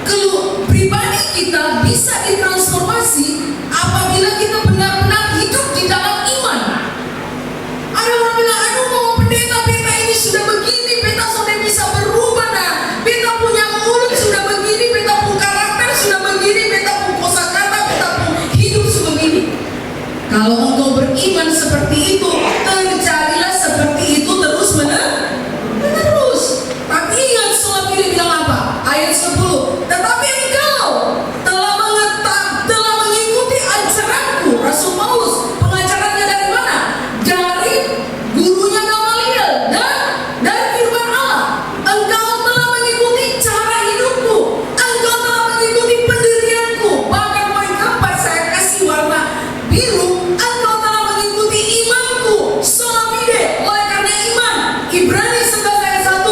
Kalau pribadi kita bisa ditransformasi apabila kita benar-benar hidup di dalam iman. Ada orang bilang, aduh mau pendeta, beta ini sudah begini, beta sudah bisa berubah, nah beta punya mulut sudah begini, beta pun karakter sudah begini, beta pun kosakata, beta pun hidup sebegini. Kalau engkau beriman seperti itu, terjadilah seperti itu terus menerus. Tapi ingat, soal ini bilang apa? Ayat 10. Tetapi engkau telah mengikuti ajaranku. Rasul Paulus, pengajarannya dari mana? Dari gurunya Gamaliel dan dari firman Allah. Engkau telah mengikuti cara hidupku. Engkau telah mengikuti pendirianku. Bahkan poin keempat saya kasih warna biru. Engkau telah mengikuti imanku. Sola fide, oleh karena iman. Ibrani 11 ayat 1.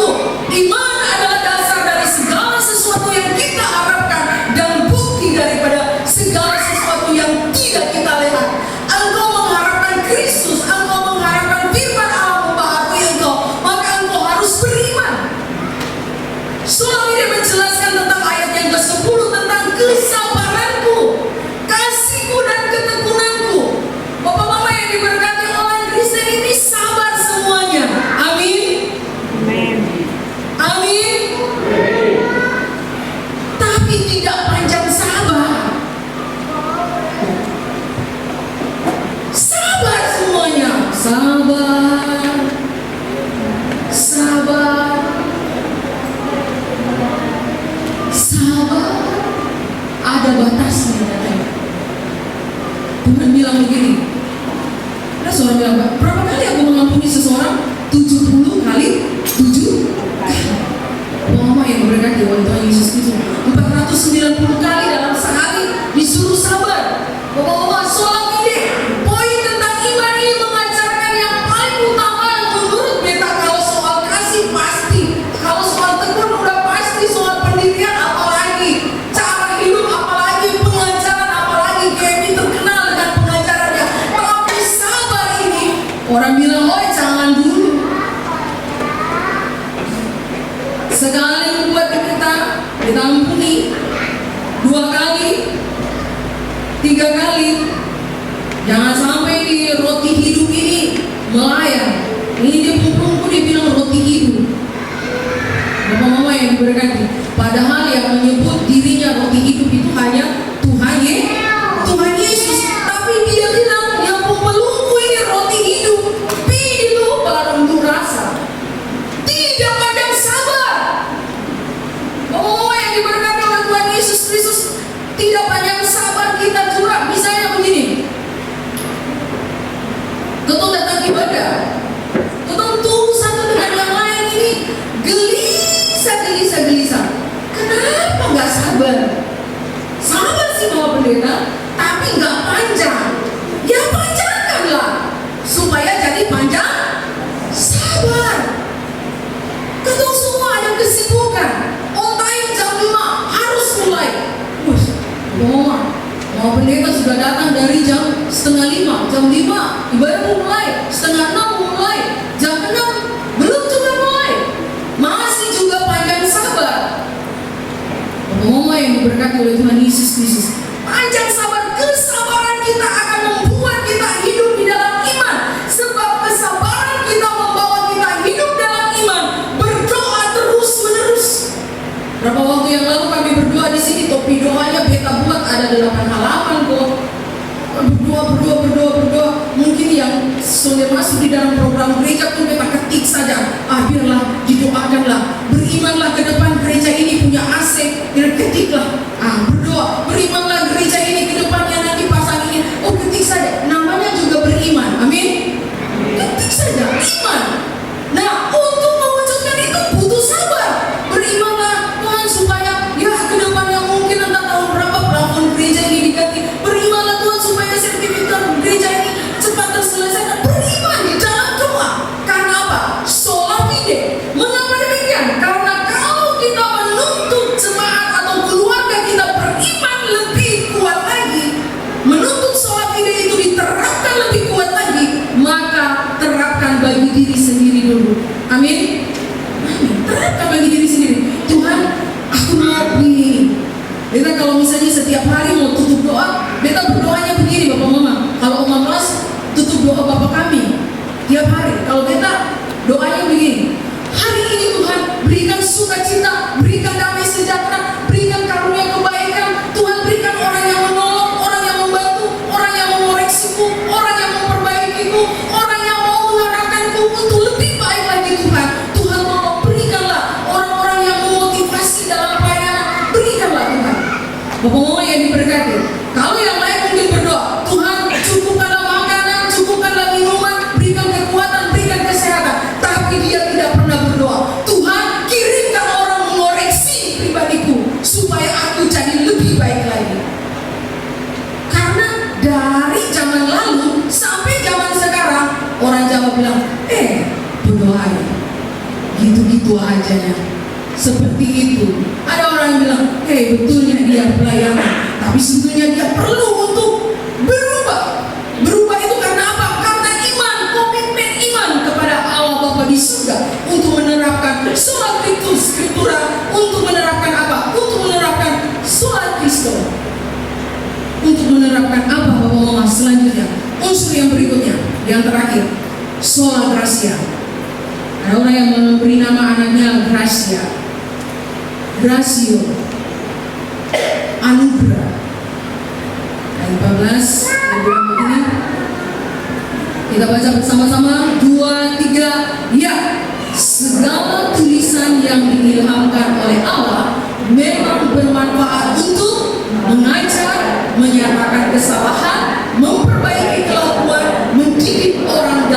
Iman adalah dasar dari segala sesuatu yang kita harapkan dan bukti daripada segala sesuatu yang tidak kita lihat. Engkau mengharapkan Kristus, engkau mengharapkan firman Allah membaharui engkau, maka engkau harus beriman. Sola fide menjelaskan tentang ayat yang ke-10 tentang kesabaranku, kasihku dan ketekunanku. Bapak mama yang diberkati orang Kristen ini sabar semuanya. Amin. Amin. Tapi tidak panjang sabar. Sabar semuanya. Sabar. Ada batasnya katanya. Tuhan bilang begini, berapa kali aku mengampuni seseorang? 70 kali 7 kali. Mama yang memberkati oleh Tuhan Yesus Kristus, 490 kali dalam sehari disuruh sabar. Bapak-bapak, sholat ini poin tentang iman ini mengajarkan yang paling utama yang menurut beta. Kalau soal kasih pasti, kalau soal tekun udah pasti, soal pendirian apalagi, cara hidup apalagi, pengajaran apalagi. Kemi terkenal dengan pengajarannya. Tapi sabar ini orang bilang, oh jangan dulu. Sekali membuat kita ampuni, 2 kali, 3 kali. Jangan sampai di roti hidup ini melayang. Ini dia pungku dia bilang roti hidup. Mama-mama yang diberkati, padahal yang menyebut dirinya roti hidup itu hanya Tuhan Yesus. Tapi dia bilang yang pembelunggu ini roti hidup. Pilu baru untuk rasa. Tidak pandang sabar. Oh, yang diberkati oleh Tuhan Yesus Kristus, tidak panjang sabar kita juga. Misalnya begini, Totong datang ibadah, Totong tunggu satu dengan yang lain ini gelisah. Kenapa nggak sabar? Sabar sih Bapak Pendeta, tapi nggak panjang. Ya panjangkanlah supaya jadi panjang sabar. Ketemu semua ada kesibukan. On time jam 5 harus mulai. Mau pendeta sudah datang dari jam 4:30, jam 5 ibadah mulai, 5:30 mulai, jam 6 belum juga mulai, masih juga panjang sabar. Mama yang diberkati oleh Tuhan Yesus Kristus, panjang sabar, kesabaran kita akan membuat kita hidup di dalam iman. Sebab kesabaran kita membawa kita hidup dalam iman, berdoa terus menerus. Berapa waktu yang lalu kami berdoa di sini, topi doanya beta buat ada 8 halaman kok. Berdoa. Mungkin yang sudah masuk di dalam program gereja pun beta ketik saja. Biarlah didoakanlah, berimanlah ke depan gereja ini punya AC, ketiklah. Berdoa, berimanlah gereja ini ke depannya nanti pasang ini. Oh, ketik saja. Namanya juga beriman. Amin. Ketik saja iman. Nah, untuk mewujudkan itu butuh sabar. Berimanlah Tuhan supaya ya ke depannya mungkin entah tahun berapa plafon gereja ini diganti. Berimanlah Tuhan supaya sertifikat gereja ini cepat terselesaikan. Beriman di dalam doa. Karena apa? Sola fide. Mengapa demikian? Karena kalau kita menuntut jemaat atau keluarga kita beriman lebih kuat lagi, menuntut sola fide itu diterapkan lebih kuat lagi, maka terapkan bagi diri sendiri dulu. Amin. Terapkan bagi diri sendiri. Tuhan, aku mau begini. Beta kalau misalnya setiap hari mau tutup doa, beta berdoanya begini Bapak Mama. Kalau Oma Mas tutup doa Bapak kami tiap hari. Kalau beta doanya begini, hari ini Tuhan berikan sukacita, berikan damai sejahtera, berikan karunia kebaikan. Tuhan berikan orang yang menolong, orang yang membantu, orang yang mengoreksiku, orang yang memperbaikiku, orang yang mau mengarahkanku untuk lebih baik lagi Tuhan. Tuhan tolong berikanlah orang-orang yang memotivasi dalam pelayanan, berikanlah Tuhan. Bapak Mama yang diberkati, kalau yang lain mungkin berdoa, Tuhan cukupkanlah makanan, cukupkanlah minuman, berikan kekuatan, berikan kesehatan. Tapi dia tidak pernah berdoa, Tuhan kirimkan orang mengoreksi pribadiku supaya aku jadi lebih baik lagi. Karena dari zaman lalu sampai zaman sekarang, orang Jawa bilang, berdoa ya, gitu-gitu aja ya. Seperti itu. Ada orang yang bilang, betulnya dia pelayanan, tapi sebetulnya dia perlu untuk berubah. Berubah itu karena apa? Karena iman, komitmen iman kepada Allah Bapa di surga untuk menerapkan sholat skriptura, untuk menerapkan apa? Untuk menerapkan sholat Kristo. Untuk menerapkan apa Bapak Mama selanjutnya? Unsur yang berikutnya, yang terakhir, sholat gracia. Ada orang yang memberi nama anaknya Gracia, Gracio, anugerah. Ayat 14 yang bilang begini. Kita baca bersama-sama, 2, 3, ya. Segala tulisan yang diilhamkan oleh Allah memang bermanfaat untuk mengajar, menyatakan kesalahan, memperbaiki kelakuan, mendidik orang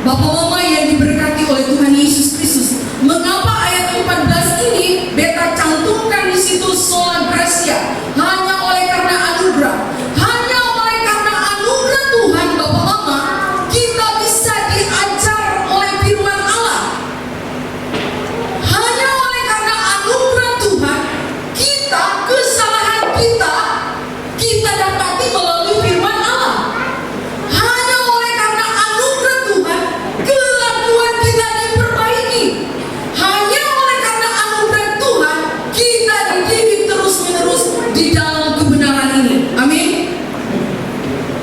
Bapak Mama yang diberkati oleh Tuhan Yesus Kristus, mengapa ayat 14 ini beta cantumkan di situ sola gratia, hanya oleh karena anugerah, hanya oleh karena anugerah Tuhan Bapak Mama, kita bisa diajar oleh firman Allah. Hanya oleh karena anugerah Tuhan, kita kesalahan kita dapati melalui firman Allah. Hanya oleh karena anugerah Tuhan, kelakuan kita diperbaiki. Hanya oleh karena anugerah Tuhan, kita dididik terus-menerus di dalam kebenaran ini. Amin.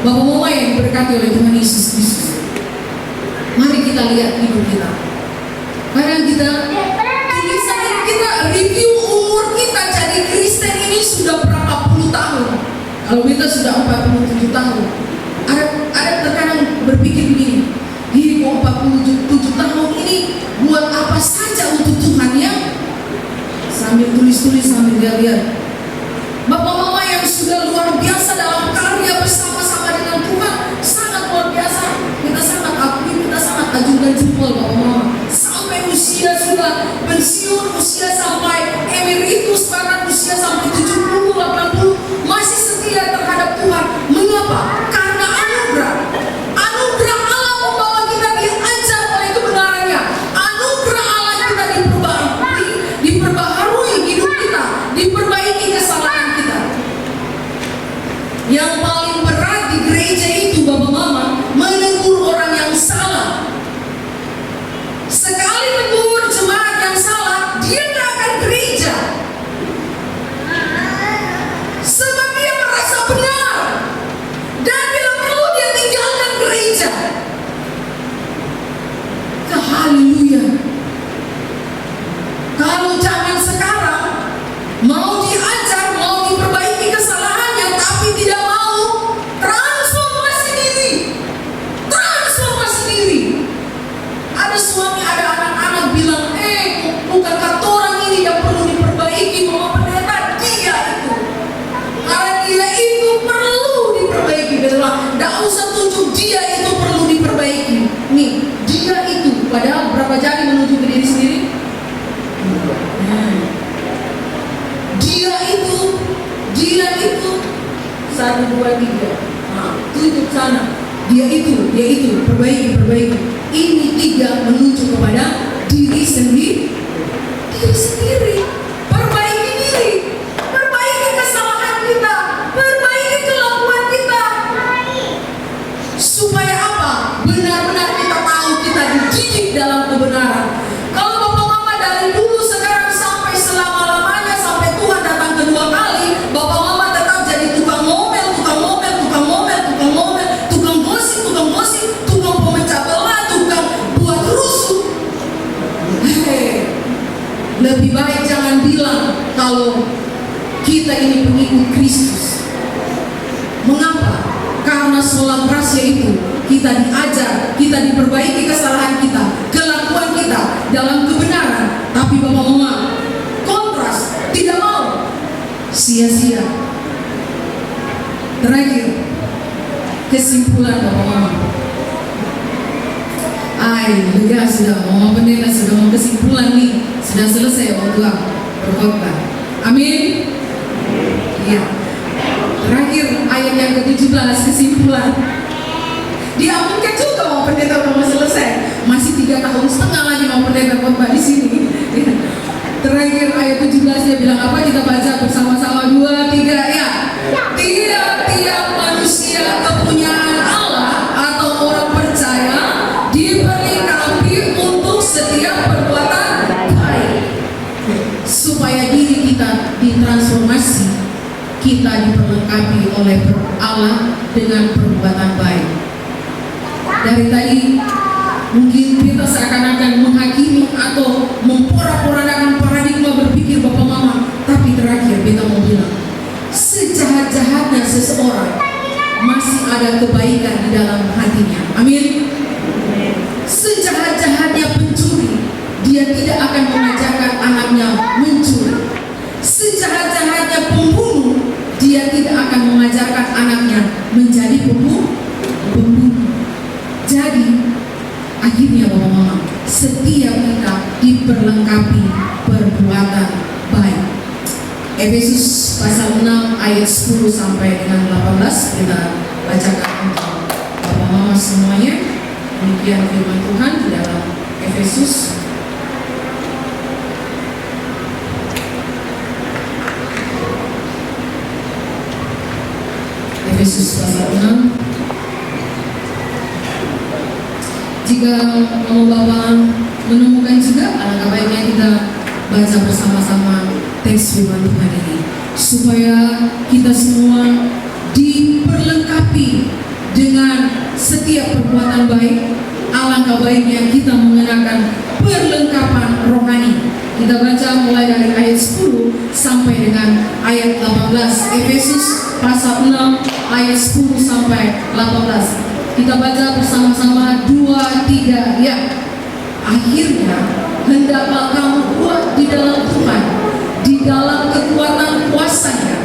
Bapak Mama yang diberkati oleh Tuhan Yesus Kristus, mari kita lihat hidup kita. Kadang kita review umur kita jadi Kristen ini sudah berapa puluh tahun. Kalau kita sudah 47 tahun, ada terkadang berpikir begini, kok 47 tahun ini buat apa saja untuk Tuhan ya? Sambil tulis-tulis, sambil lihat-lihat. Bapak Mama yang sudah luar biasa dalam karya bersama-sama dengan Tuhan, sangat luar biasa. Kita sangat akui, kita sangat ajukan jempol Bapak Mama. Sampai usia sudah pensiun, usia sampai emeritus, bahkan usia sampai 70, 80, masih setia terhadap Tuhan. Mengapa? Karena anugerah. Anugerah Allah membawa kita diajar oleh kebenarannya. Anugerah Allah kita diperbaharui hidup kita, diperbaiki kesalahan kita. Yang paling berat di gereja itu Bapak Mama, menegur orang yang salah. Sekali menegur jemaat yang salah, dia tidak akan gereja. Sebab dia merasa benar. Dan bila perlu dia tinggalkan gereja. Haleluya. Kalau zaman sekarang mau diajar, mau diperbaiki kesalahannya, tapi tidak mau transformasi diri. Transformasi diri. Ada suami, ada anak-anak bilang, bukan kata orang ini yang perlu diperbaiki, Mama Pendeta, dia itu. Karena dia itu perlu diperbaiki. Betul, tidak usah tunjuk dia itu perlu diperbaiki. Nih, dia itu. Padahal berapa jari menuju ke diri sendiri? Dia itu 1, 2, 3. Nah, tunjuk sana. Dia itu perbaiki. Ini 3 menuju kepada diri sendiri. Perbaiki diri, perbaiki kesalahan kita, perbaiki kelakuan kita. Supaya apa? Benar-benar kita tahu kita dididik dalam kebenaran. Kalau Bapak Mama dari dulu sekarang sampai selama-lamanya, sampai Tuhan datang kedua kali, Bapak Mama tetap jadi tukang ngomel, tukang gosip, tukang pemecah belah, tukang buat rusuh. Lebih baik jangan bilang kalau kita ini pengikut Kristus. Mengapa? Karena sola gratia itu kita diajar, kita diperbaiki kesalahan kita, kelakuan kita dalam kebenaran. Tapi Bapak Mama kontras, tidak mau, sia-sia. Terakhir, kesimpulan Bapak Mama. Lega sudah, Mama Pendeta sudah mau kesimpulan nih, sudah selesai waktu berkhotbah. Amin. Iya. Terakhir ayat yang ke-17 kesimpulan. Diaminkan juga Mama Pendeta udah mau selesai. Masih 3 tahun setengah lagi Mama Pendeta khotbah di sini. Terakhir ayat 17 dia bilang apa? Kita baca bersama-sama 2, 3 ya. Tiap manusia kepunyaan Allah atau orang percaya diperlengkapi untuk setiap perbuatan baik, supaya diri kita ditransformasi, kita diperlengkapi oleh Allah dengan perbuatan baik. Dari tadi mungkin kita seakan-akan menghakimi atau memporak-porandakan paradigma berpikir Bapak Mama, tapi terakhir kita mau bilang, sejahat-jahatnya seseorang masih ada kebaikan di dalam hatinya. Amin. Sejahat-jahatnya pencuri, dia tidak akan mengajarkan anaknya mencuri. Sejahat-jahatnya pembunuh, dia tidak akan mengajarkan anaknya menjadi pembunuh. Jadi akhirnya Bapak Mama, setiap kita diperlengkapi perbuatan baik. Efesus pasal 6 ayat 10 sampai dengan 18 kita bacakan untuk Bapak Mama semuanya. Demikian firman Tuhan di dalam Efesus pasal 6. Jika Mama Bapak menemukan juga, alangkah baiknya kita baca bersama-sama teks firman Tuhan ini, supaya kita semua diperlengkapi dengan setiap perbuatan baik. Alangkah baiknya kita mengenakan perlengkapan rohani. Kita baca mulai dari ayat 10 sampai dengan ayat 18. Efesus pasal 6 ayat 10 sampai 18. Kita baca bersama-sama 2-3 ya. Akhirnya hendaklah kamu kuat di dalam Tuhan, di dalam kekuatan kuasa-Nya.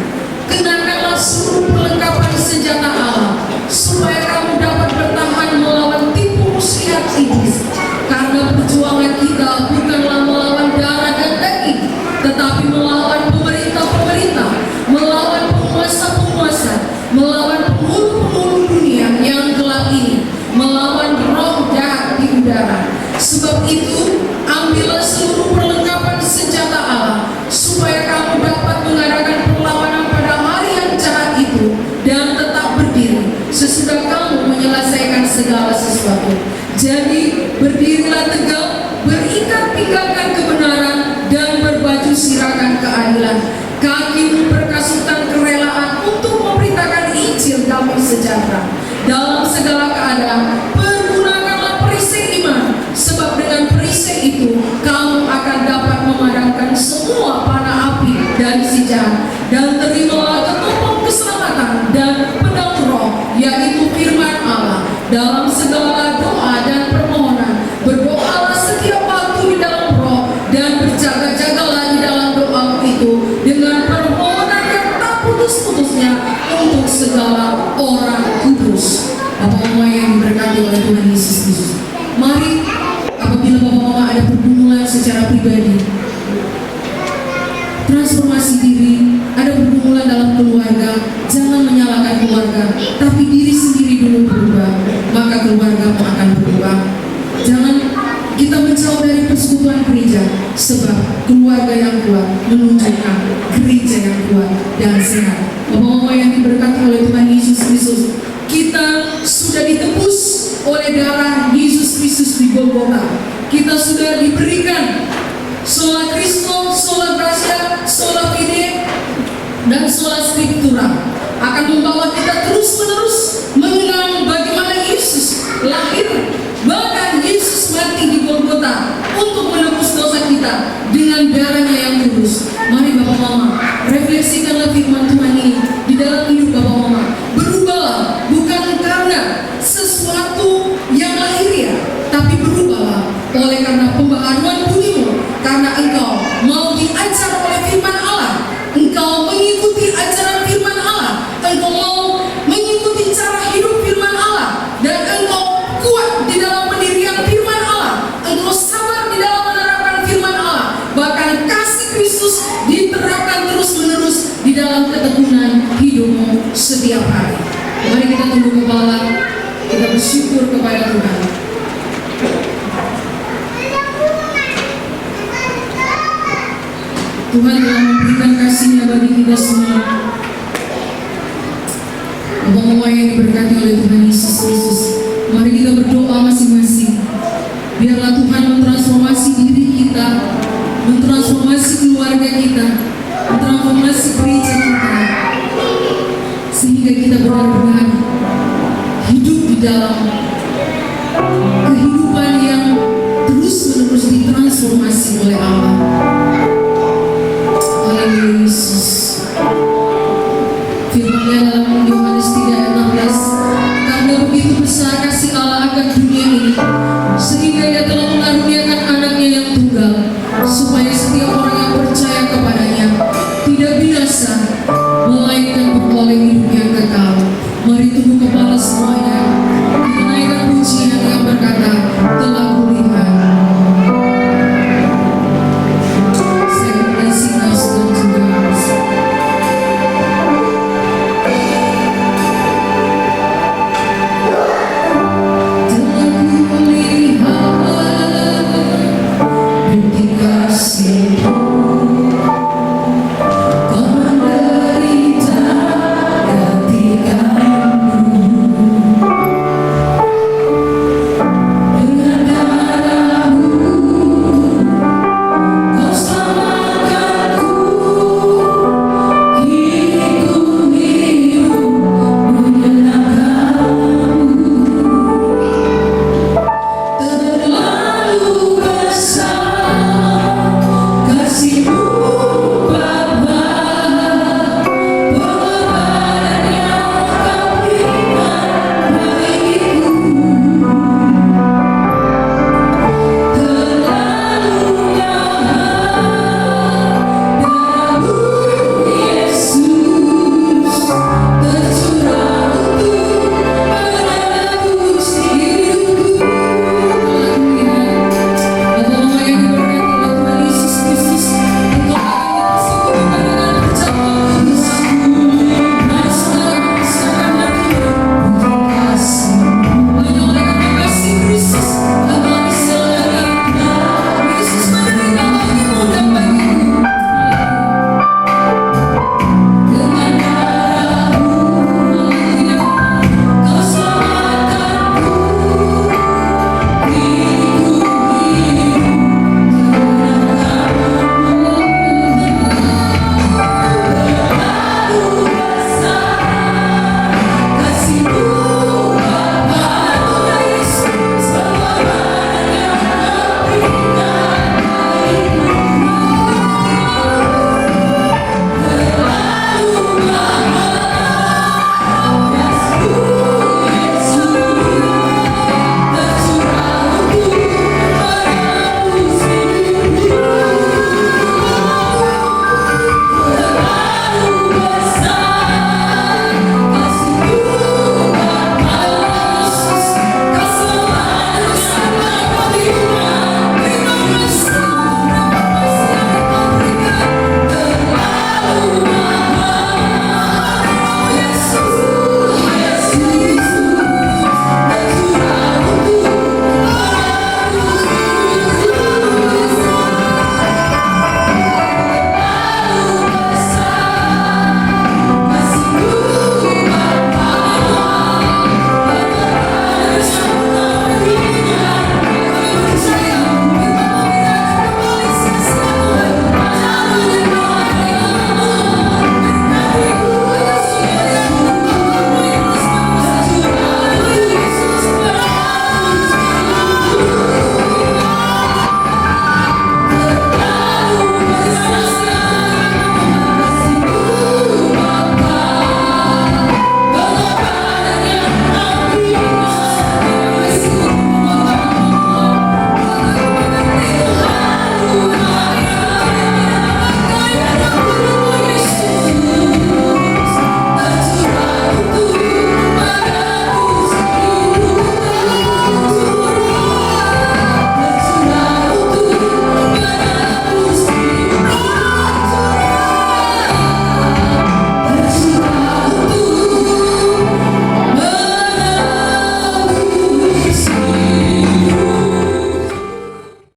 Kenakanlah seluruh perlengkapan senjata Allah, supaya kamu dapat bertahan melawan tipu muslihat iblis. Karena perjuangan kita bukanlah melawan darah dan daging, tetapi melawan pemerintah-pemerintah, melawan penguasa-penguasa, melawan penghulu-penghulu dunia yang gelap ini, melawan roh jahat di udara. Sebab itu, ambillah seluruh perlengkapan senjata Allah, supaya kamu dapat mengadakan perlawanan pada hari yang jahat itu dan tetap berdiri sesudah kamu menyelesaikan segala sesuatu. Jadi berdirilah tegak, berikat pinggangkan kebenaran, dan berbaju sirahkan keadilan. Kakimu berkasutan kerelaan untuk memberitakan Injil damai sejahtera. Dalam segala keadaan pergunakanlah perisai iman, sebab dengan perisai itu kamu akan dapat memadamkan semua panah api dari si jahat. Dan terimalah ketumpang keselamatan dan pedang roh, yaitu firman Allah. Dalam segala doa dan permohonan berdoalah setiap waktu di dalam roh, dan berjaga-jagalah di dalam doa itu dengan permohonan yang tak putus-putusnya untuk segala orang kudus. Bapak Mama yang diberkati oleh Tuhan Yesus Kristus, mari apabila Bapak Mama ada pergumulan secara pribadi, transformasi diri, ada pergumulan dalam keluarga, jangan menyalahkan keluarga, tapi diri sendiri dulu berubah, maka keluargamu akan berubah. Jangan kita menjauh dari persekutuan gereja, sebab keluarga yang kuat menunjukkan gereja yang kuat dan sehat. Bapak-bapak yang diberkati oleh Tuhan Yesus Kristus, kita sudah ditebus oleh darah Yesus Kristus di Golgota. Kita sudah diberikan sola Kristo, sola gratia, sola fide, dan sola scriptura, akan membawa kita terus-menerus mengenal bagaimana Yesus lahir, bahkan Yesus mati di Golgota untuk menebus dosa kita dengan darahnya yang kudus. Mari Bapak Mama, refleksikanlah firman Tuhan ini di dalam hidup Bapak Mama. Berubahlah bukan karena sesuatu yang lahiriah, tapi berubahlah oleh karena pembaharuan budimu, karena engkau mau diajar oleh firman Allah, engkau mengikuti ajaran firman Allah, engkau mau mengikuti cara hidup firman Allah, dan engkau kuat di dalam pendirian firman Allah, engkau sabar di dalam menerapkan firman Allah, bahkan kasih Kristus diterapkan terus-menerus di dalam ketekunan hidupmu setiap hari. Mari kita tunduk kepala, kita bersyukur kepada Tuhan. Tuhan telah memberikan kasih-Nya bagi kita semua. Bapak-bapak yang diberkati oleh Tuhan Yesus Kristus, mari kita berdoa masing-masing. Biarlah Tuhan mentransformasi diri kita, mentransformasi keluarga kita, mentransformasi gereja kita, sehingga kita benar-benar hidup di dalam kehidupan yang terus-menerus ditransformasi oleh Allah. Haleluya Yesus. Firman-Nya dalam Yohanes 3 ayat 16, karena begitu besar kasih Allah akan dunia ini, sehingga